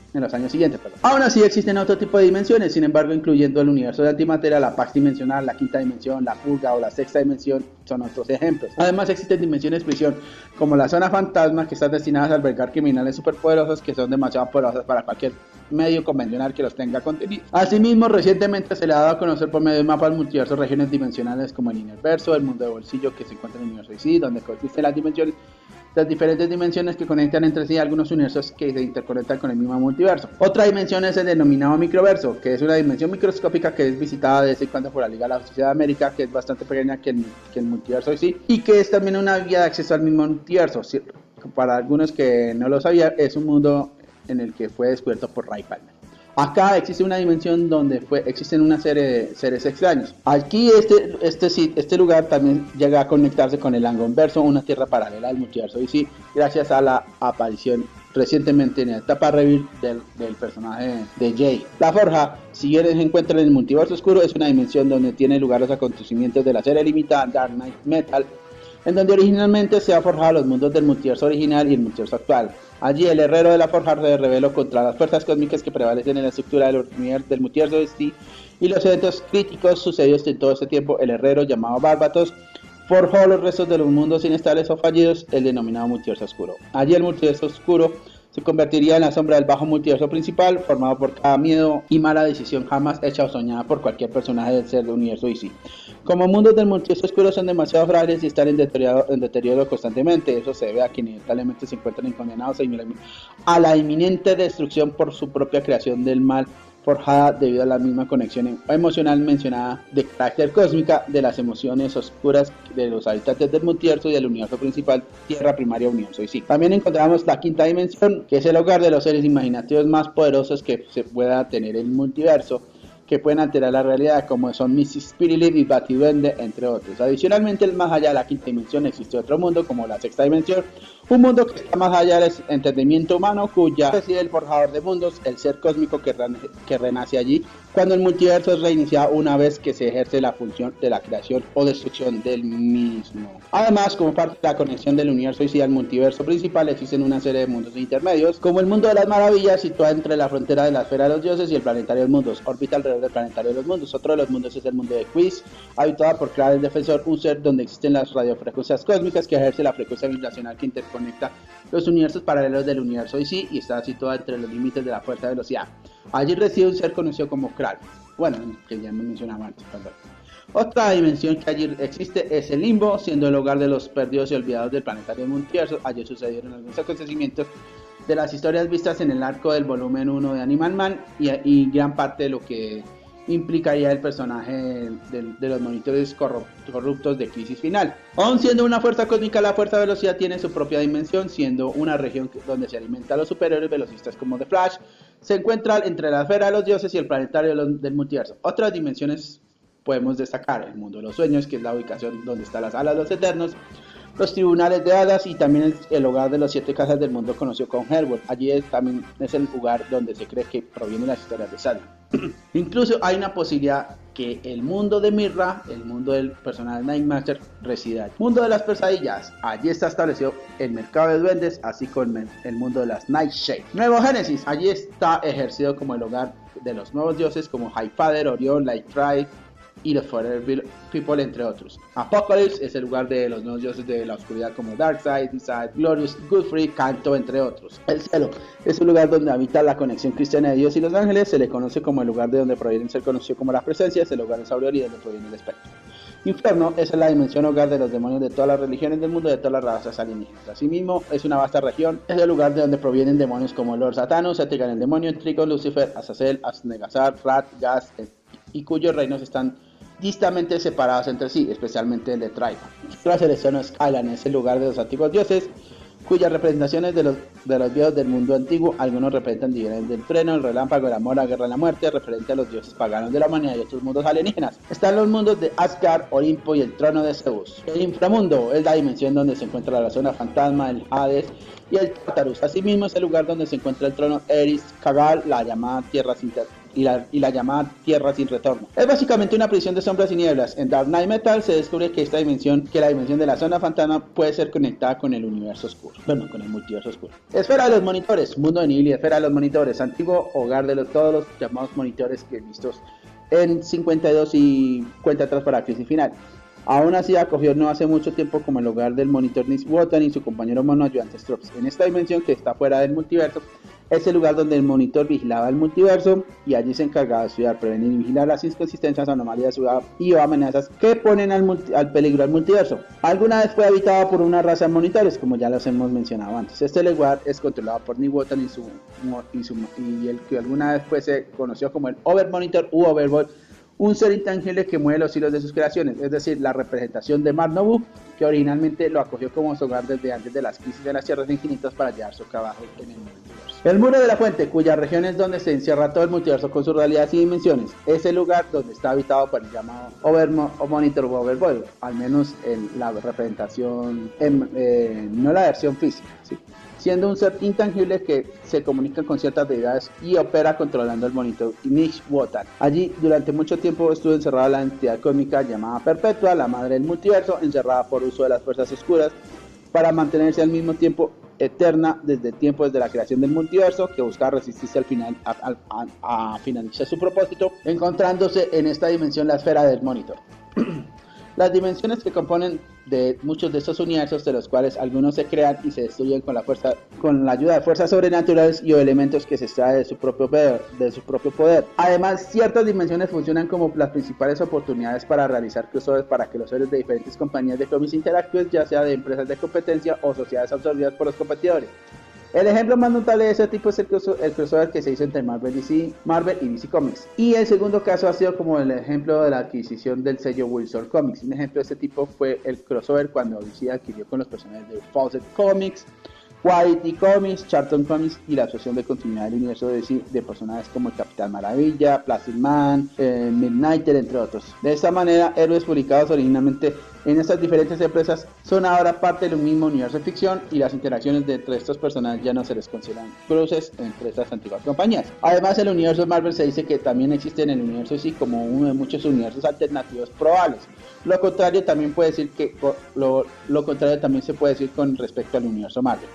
Aún así existen otro tipo de dimensiones, sin embargo, incluyendo el universo de antimateria, la Pax dimensional, la quinta dimensión, la purga o la sexta dimensión son otros ejemplos. Además existen dimensiones prisión, como la zona fantasma, que están destinadas a albergar criminales superpoderosos que son demasiado poderosos para cualquier medio convencional que los tenga contenido. Asimismo, recientemente se le ha dado a conocer por medio de mapas multiversos regiones dimensionales como el Innerverso, el mundo de bolsillo que se encuentra en el universo DC, donde coexisten las diferentes dimensiones que conectan entre sí algunos universos que se interconectan con el mismo multiverso. Otra dimensión es el denominado microverso, que es una dimensión microscópica que es visitada de vez en cuando por la Liga de la Justicia de América, que es bastante pequeña que el multiverso en sí, y que es también una vía de acceso al mismo multiverso. Para algunos que no lo sabían, es un mundo en el que fue descubierto por Ray Palmer. Acá existe una dimensión donde existen una serie de seres extraños. Aquí este lugar también llega a conectarse con el Angonverso, una tierra paralela al multiverso DC, gracias a la aparición recientemente en la etapa reveal del personaje de Jay. La Forja, si bien se encuentra en el multiverso oscuro, es una dimensión donde tiene lugar los acontecimientos de la serie limitada Dark Knight Metal, en donde originalmente se ha forjado los mundos del multiverso original y el multiverso actual. Allí el herrero de la forja se rebeló contra las fuerzas cósmicas que prevalecen en la estructura del multiverso de DC y los eventos críticos sucedidos en todo este tiempo. El herrero, llamado Barbatos, forjó los restos de los mundos inestables o fallidos, el denominado multiverso oscuro. Allí el multiverso oscuro se convertiría en la sombra del bajo multiverso principal, formado por cada miedo y mala decisión jamás hecha o soñada por cualquier personaje del ser del universo DC. Como mundos del multiverso oscuro son demasiado frágiles y están en deterioro constantemente, eso se debe a que inevitablemente se encuentran condenados a la inminente destrucción por su propia creación del mal forjada debido a la misma conexión emocional mencionada de carácter cósmica de las emociones oscuras de los habitantes del multiverso y del universo principal, Tierra Primaria Universo y sí. También encontramos la quinta dimensión, que es el hogar de los seres imaginativos más poderosos que se pueda tener el multiverso, que pueden alterar la realidad, como son Mrs. Spirit y Batiduende, entre otros. Adicionalmente, más allá de la quinta dimensión existe otro mundo, como la sexta dimensión, un mundo que está más allá del entendimiento humano, cuya reside el forjador de mundos, el ser cósmico que renace allí, cuando el multiverso es reiniciado una vez que se ejerce la función de la creación o destrucción del mismo. Además, como parte de la conexión del universo y al multiverso principal, existen una serie de mundos intermedios, como el mundo de las maravillas, situado entre la frontera de la esfera de los dioses y el planetario de los mundos, orbita alrededor del planetario de los mundos. Otro de los mundos es el mundo de Quiz, habitado por Kral el Defensor, un ser donde existen las radiofrecuencias cósmicas que ejerce la frecuencia vibracional que interconecta los universos paralelos del universo DC y está situado entre los límites de la fuerza de velocidad. Allí reside un ser conocido como Kral, bueno, que ya me mencionaba antes, perdón. Otra dimensión que allí existe es el Limbo, siendo el hogar de los perdidos y olvidados del planetario multiverso. Allí sucedieron algunos acontecimientos de las historias vistas en el arco del volumen 1 de Animal Man y gran parte de lo que implicaría el personaje de los monitores corruptos de Crisis Final. Aun siendo una fuerza cósmica, la fuerza de velocidad tiene su propia dimensión, siendo una región donde se alimenta a los superiores velocistas como The Flash. Se encuentra entre la esfera de los dioses y el planetario del multiverso. Otras dimensiones podemos destacar el mundo de los sueños, que es la ubicación donde están las alas de los eternos, los tribunales de hadas y también el hogar de los 7 casas del mundo conocido como Hellworld. Allí también es el lugar donde se cree que provienen las historias de Salem. Incluso hay una posibilidad que el mundo de Mirra, el mundo del personaje Nightmaster, resida allí. Mundo de las pesadillas, allí está establecido el mercado de duendes, así como el mundo de las Nightshade. Nuevo Génesis, allí está ejercido como el hogar de los nuevos dioses como Highfather, Orión, Light Tribe y los Forever People, entre otros. Apocalypse es el lugar de los nuevos dioses de la oscuridad como Darkseid, Decide, Glorious, Godfrey, Canto, entre otros. El cielo es un lugar donde habita la conexión cristiana de Dios y los ángeles. Se le conoce como el lugar de donde proviene ser conocido como la presencia, es el lugar de Sauriel y donde proviene el espectro. Infierno es la dimensión hogar de los demonios de todas las religiones del mundo y de todas las razas alienígenas. Asimismo, es una vasta región, es el lugar de donde provienen demonios como Lord Satanus, Etrigan el demonio, Trigon, Lucifer, Azazel, Asnegazar, Rat, Gas, y cuyos reinos están distamente separados entre sí, especialmente el de Trigon. La selección Skyland es el lugar de los antiguos dioses, cuyas representaciones de los dioses del mundo antiguo, algunos representan divisiones del trueno, el relámpago, el amor, la guerra y la muerte, referente a los dioses paganos de la humanidad y otros mundos alienígenas. Están los mundos de Asgard, Olimpo y el trono de Zeus. El inframundo es la dimensión donde se encuentra la zona fantasma, el Hades y el Tartarus. Asimismo es el lugar donde se encuentra el trono Eris, Kagal, la llamada Tierra sin la llamada Tierra sin retorno. Es básicamente una prisión de sombras y nieblas. En Dark Knight Metal se descubre que la dimensión de la zona fantasma puede ser conectada con el universo oscuro, bueno, con el multiverso oscuro. Esfera de los monitores, mundo de Nihil y esfera de los monitores, antiguo hogar de todos los llamados monitores que vistos en 52 y cuenta atrás para Crisis Final. Aún así acogió no hace mucho tiempo como el hogar del monitor Nis Wotan y su compañero mono ayudante Strops. En esta dimensión, que está fuera del multiverso, es el lugar donde el monitor vigilaba el multiverso y allí se encargaba de estudiar, prevenir y vigilar las inconsistencias, anomalías y amenazas que ponen al peligro al multiverso. Alguna vez fue habitado por una raza de monitores, como ya los hemos mencionado antes. Este lugar es controlado por Nis Wotan y el que alguna vez se conoció como el Overmonitor u Overboy, un ser intangible que mueve los hilos de sus creaciones, es decir, la representación de Mark-Nobu, que originalmente lo acogió como su hogar desde antes de las crisis de las tierras infinitas para llevar su trabajo en el multiverso. El muro de la fuente, cuya región es donde se encierra todo el multiverso con sus realidades y dimensiones, es el lugar donde está habitado por el llamado Monitor o Overboy, al menos en la representación, no la versión física, ¿sí? siendo un ser intangible que se comunica con ciertas deidades y opera controlando el monitor Nix-Wotan. Allí durante mucho tiempo estuvo encerrada la entidad cósmica llamada Perpetua, la madre del multiverso, encerrada por uso de las fuerzas oscuras para mantenerse al mismo tiempo eterna desde el tiempo desde la creación del multiverso, que busca resistirse al final a finalizar su propósito, encontrándose en esta dimensión la esfera del monitor. Las dimensiones que componen de muchos de estos universos, de los cuales algunos se crean y se destruyen con la ayuda de fuerzas sobrenaturales y o elementos que se extraen de su propio poder. Además, ciertas dimensiones funcionan como las principales oportunidades para realizar crossovers para que los seres de diferentes compañías de cómics interactúen, ya sea de empresas de competencia o sociedades absorbidas por los competidores. El ejemplo más notable de ese tipo es el crossover que se hizo entre Marvel y DC Comics. Y el segundo caso ha sido como el ejemplo de la adquisición del sello Wilson Comics. Un ejemplo de este tipo fue el crossover cuando DC adquirió con los personajes de Fawcett Comics, Quality Comics, Charlton Comics y la asociación de continuidad del universo de DC de personajes como el Capitán Maravilla, Plastic Man, Midnighter, entre otros. De esta manera, héroes publicados originalmente en estas diferentes empresas son ahora parte del mismo universo de ficción y las interacciones entre estos personajes ya no se les consideran cruces entre estas antiguas compañías. Además, el universo Marvel se dice que también existe en el universo DC como uno de muchos universos alternativos probables. Lo contrario también se puede decir con respecto al universo Marvel.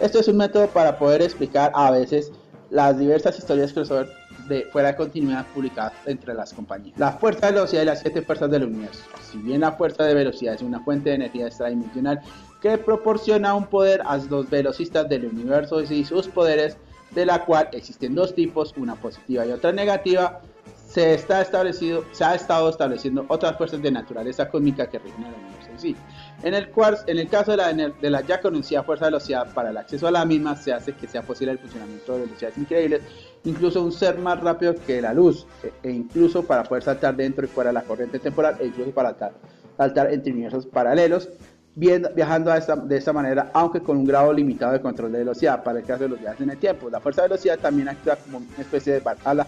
Esto es un método para poder explicar a veces las diversas historias crossover de fuera de continuidad publicadas entre las compañías. La fuerza de velocidad y las 7 fuerzas del universo. Si bien la fuerza de velocidad es una fuente de energía extradimensional que proporciona un poder a los velocistas del universo y sus poderes, de la cual existen dos tipos, una positiva y otra negativa, se ha estado estableciendo otras fuerzas de naturaleza cósmica que rigen el universo en sí. En el caso de la ya conocida fuerza de velocidad, para el acceso a la misma se hace que sea posible el funcionamiento de velocidades increíbles, incluso un ser más rápido que la luz, e incluso para poder saltar dentro y fuera de la corriente temporal, e incluso para saltar entre universos paralelos, viajando de esta manera, aunque con un grado limitado de control de velocidad. Para el caso de los viajes en el tiempo, la fuerza de velocidad también actúa como una especie de barrala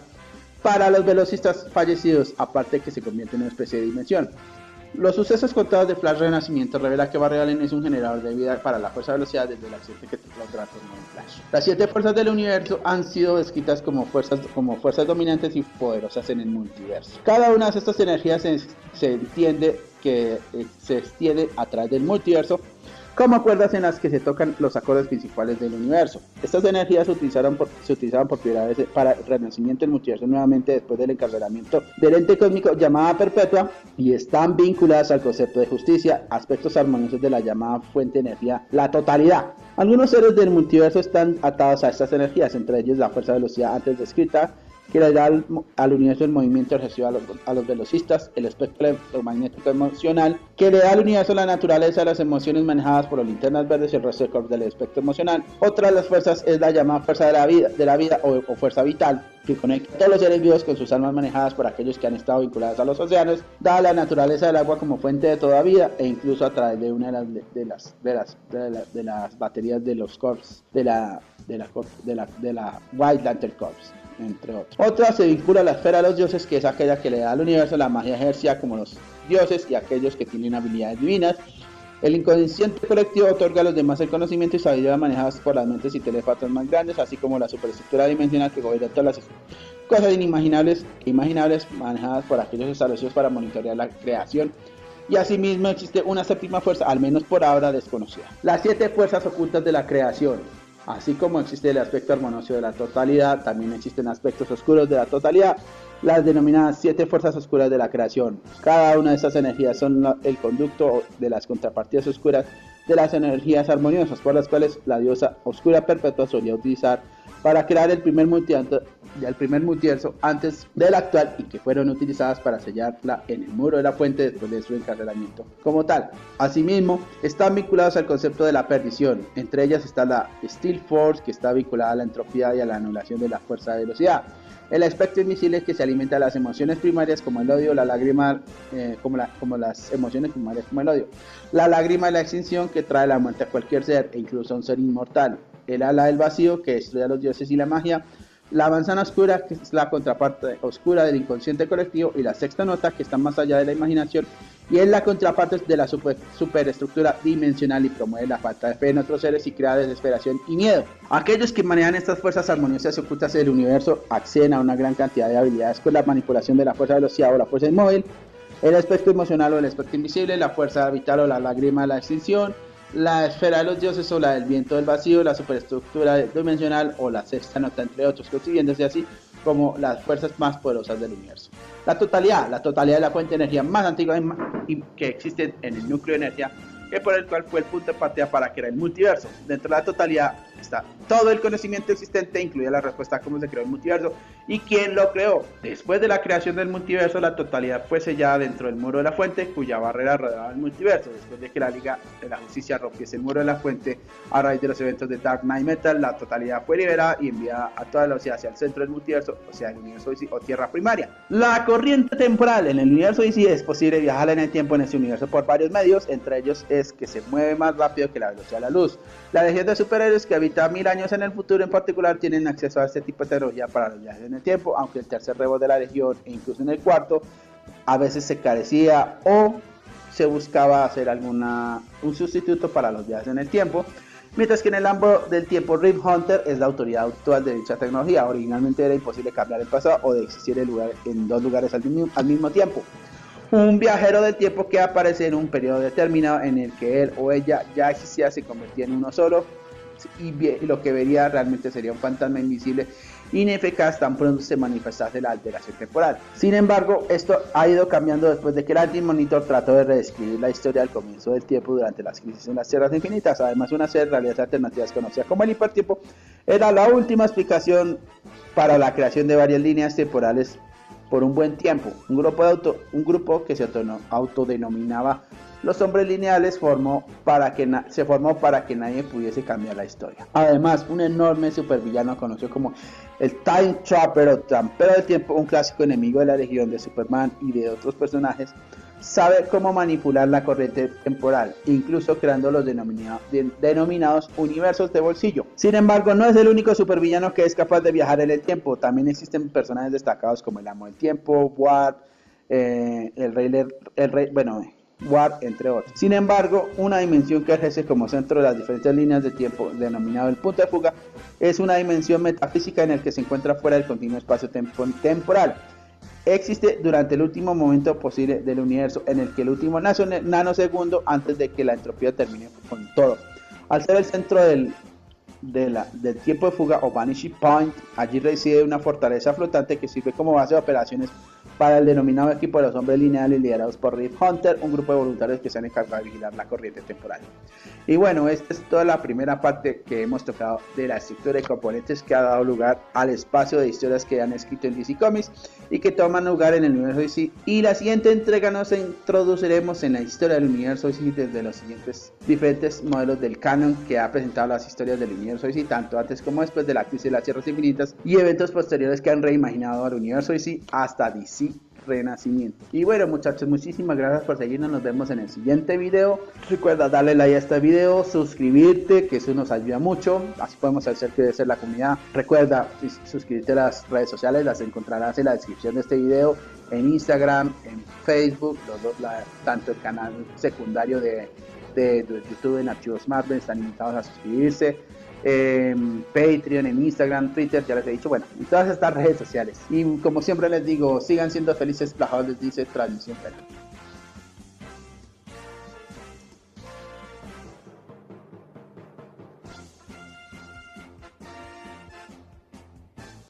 para los velocistas fallecidos, aparte que se convierte en una especie de dimensión. Los sucesos contados de Flash Renacimiento revelan que Barry Allen es un generador de vida para la fuerza de velocidad desde el accidente que lo transformó en Flash. Las 7 fuerzas del universo han sido descritas como fuerzas dominantes y poderosas en el multiverso. Cada una de estas energías se entiende que se extiende a través del multiverso como cuerdas en las que se tocan los acordes principales del universo. Estas energías se utilizaban por primera vez para el renacimiento del multiverso nuevamente después del encarcelamiento del ente cósmico llamada Perpetua, y están vinculadas al concepto de justicia, aspectos armoniosos de la llamada fuente de energía, la totalidad. Algunos seres del multiverso están atados a estas energías, entre ellos la fuerza de velocidad antes descrita, que le da al universo el movimiento ejercido a los velocistas, el espectro electromagnético emocional, que le da al universo la naturaleza de las emociones manejadas por los linternas verdes y el resto del espectro emocional. Otra de las fuerzas es la llamada fuerza de la vida o fuerza vital, que conecta a todos los seres vivos con sus almas manejadas por aquellos que han estado vinculados a los océanos, dada la naturaleza del agua como fuente de toda vida, e incluso a través de una de las baterías de los corps de la White Lantern Corps, entre otros. Otra se vincula a la esfera de los dioses, que es aquella que le da al universo la magia ejercida como los dioses y aquellos que tienen habilidades divinas. El inconsciente colectivo otorga a los demás el conocimiento y sabiduría manejadas por las mentes y telépatas más grandes, así como la superestructura dimensional que gobierna todas las cosas inimaginables e imaginables manejadas por aquellos establecidos para monitorear la creación. Y asimismo existe una séptima fuerza, al menos por ahora desconocida. Las 7 fuerzas ocultas de la creación. Así como existe el aspecto armonioso de la totalidad, también existen aspectos oscuros de la totalidad, las denominadas 7 fuerzas oscuras de la creación. Cada una de estas energías son el conducto de las contrapartidas oscuras de las energías armoniosas, por las cuales la diosa oscura perpetua solía utilizar para crear el primer multiverso antes del actual, y que fueron utilizadas para sellarla en el muro de la fuente después de su encarcelamiento como tal. Asimismo, están vinculados al concepto de la perdición. Entre ellas está la Steel Force, que está vinculada a la entropía y a la anulación de la fuerza de velocidad. El aspecto invisible, que se alimenta de las emociones primarias como el odio, la lágrima, como las emociones primarias como el odio. La lágrima de la extinción, que trae la muerte a cualquier ser e incluso a un ser inmortal. El ala del vacío, que destruye a los dioses y la magia. la manzana oscura, que es la contraparte oscura del inconsciente colectivo, y la sexta nota, que está más allá de la imaginación, y es la contraparte de la superestructura dimensional y promueve la falta de fe en otros seres y crea desesperación y miedo. Aquellos que manejan estas fuerzas armoniosas y ocultas del universo acceden a una gran cantidad de habilidades con la manipulación de la fuerza de velocidad o la fuerza inmóvil, el aspecto emocional o el aspecto invisible, la fuerza vital o la lágrima de la extinción, la esfera de los dioses o la del viento del vacío, la superestructura dimensional o la sexta nota, entre otros, consiguiéndose así como las fuerzas más poderosas del universo. La totalidad de la fuente de energía más antigua que existe en el núcleo de energía, que por el cual fue el punto de partida para crear el multiverso. Dentro de la totalidad está todo el conocimiento existente, incluida la respuesta a cómo se creó el multiverso y quién lo creó. Después de la creación del multiverso, la totalidad fue sellada dentro del muro de la fuente, cuya barrera rodeaba el multiverso. Después de que la Liga de la Justicia rompiese el muro de la fuente a raíz de los eventos de Dark Knight Metal, la totalidad fue liberada y enviada a toda velocidad hacia el centro del multiverso, o sea, el universo DC o Tierra primaria. La corriente temporal en el universo DC es posible viajar en el tiempo en ese universo por varios medios, entre ellos es que se mueve más rápido que la velocidad de la luz. La legión de superhéroes que habita 1000 años en el futuro en particular tienen acceso a este tipo de tecnología para los viajes en el tiempo, aunque el tercer rebote de la legión e incluso en el cuarto a veces se carecía o se buscaba hacer un sustituto para los viajes en el tiempo, mientras que en el ámbito del tiempo Rip Hunter es la autoridad actual de dicha tecnología. Originalmente era imposible cambiar el pasado o de existir en dos lugares al mismo tiempo. Un viajero del tiempo que aparece en un periodo determinado en el que él o ella ya existía se convertía en uno solo y lo que vería realmente sería un fantasma invisible ineficaz tan pronto se manifestase la alteración temporal. Sin embargo, esto ha ido cambiando después de que el Anti-Monitor trató de reescribir la historia al comienzo del tiempo durante las crisis en las tierras infinitas. Además, una serie de realidades alternativas conocidas como el hipertiempo era la última explicación para la creación de varias líneas temporales por un buen tiempo. Un grupo que se autodenominaba los hombres lineales se formó para que nadie pudiese cambiar la historia. Además, un enorme supervillano conocido como el Time Trapper o Trampero del Tiempo, un clásico enemigo de la Legión de Superman y de otros personajes, sabe cómo manipular la corriente temporal, incluso creando los denominados universos de bolsillo. Sin embargo, no es el único supervillano que es capaz de viajar en el tiempo. También existen personajes destacados como el Amo del Tiempo, Ward, Ward, entre otros. Sin embargo, una dimensión que ejerce como centro de las diferentes líneas de tiempo, denominado el punto de fuga, es una dimensión metafísica en el que se encuentra fuera del continuo espacio temporal. Existe durante el último momento posible del universo, en el que el último nanosegundo antes de que la entropía termine con todo. Al ser el centro del tiempo de fuga o vanishing point, allí reside una fortaleza flotante que sirve como base de operaciones para el denominado equipo de los hombres lineales liderados por Rip Hunter, un grupo de voluntarios que se han encargado de vigilar la corriente temporal. Y bueno, esta es toda la primera parte que hemos tocado de la estructura de componentes que ha dado lugar al espacio de historias que han escrito en DC Comics y que toman lugar en el universo DC. Y la siguiente entrega nos introduciremos en la historia del universo DC desde los siguientes diferentes modelos del canon que ha presentado las historias del universo DC, tanto antes como después de la crisis de las tierras infinitas y eventos posteriores que han reimaginado al universo DC hasta DC Renacimiento. Y bueno, muchachos, muchísimas gracias por seguirnos. Nos vemos en el siguiente video. Recuerda darle like a este video, suscribirte, que eso nos ayuda mucho, así podemos hacer crecer la comunidad. Recuerda suscribirte a las redes sociales, las encontrarás en la descripción de este video, en Instagram, en Facebook, tanto el canal secundario de YouTube en Archivos Marvel, están invitados a suscribirse. Patreon, en Instagram, Twitter, ya les he dicho, bueno, en todas estas redes sociales. Y como siempre les digo, sigan siendo felices, Plajador les dice transmisión feliz.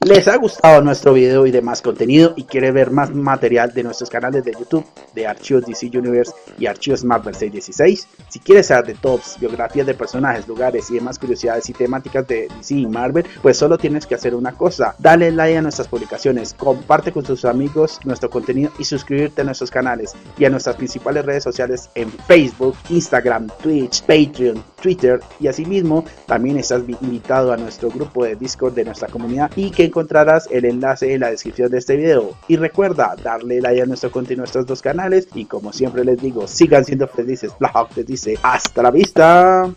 ¿Les ha gustado nuestro video y demás contenido y quiere ver más material de nuestros canales de YouTube de Archivos DC Universe y Archivos Marvel 616? Si quieres saber de tops, biografías de personajes, lugares y demás curiosidades y temáticas de DC y Marvel, pues solo tienes que hacer una cosa: dale like a nuestras publicaciones, comparte con tus amigos nuestro contenido y suscribirte a nuestros canales y a nuestras principales redes sociales en Facebook, Instagram, Twitch, Patreon, Twitter, y asimismo también estás invitado a nuestro grupo de Discord de nuestra comunidad y que encontrarás el enlace en la descripción de este video. Y recuerda darle like a nuestro contenido, a estos dos canales, y como siempre les digo, sigan siendo felices. Plajador les dice hasta la vista.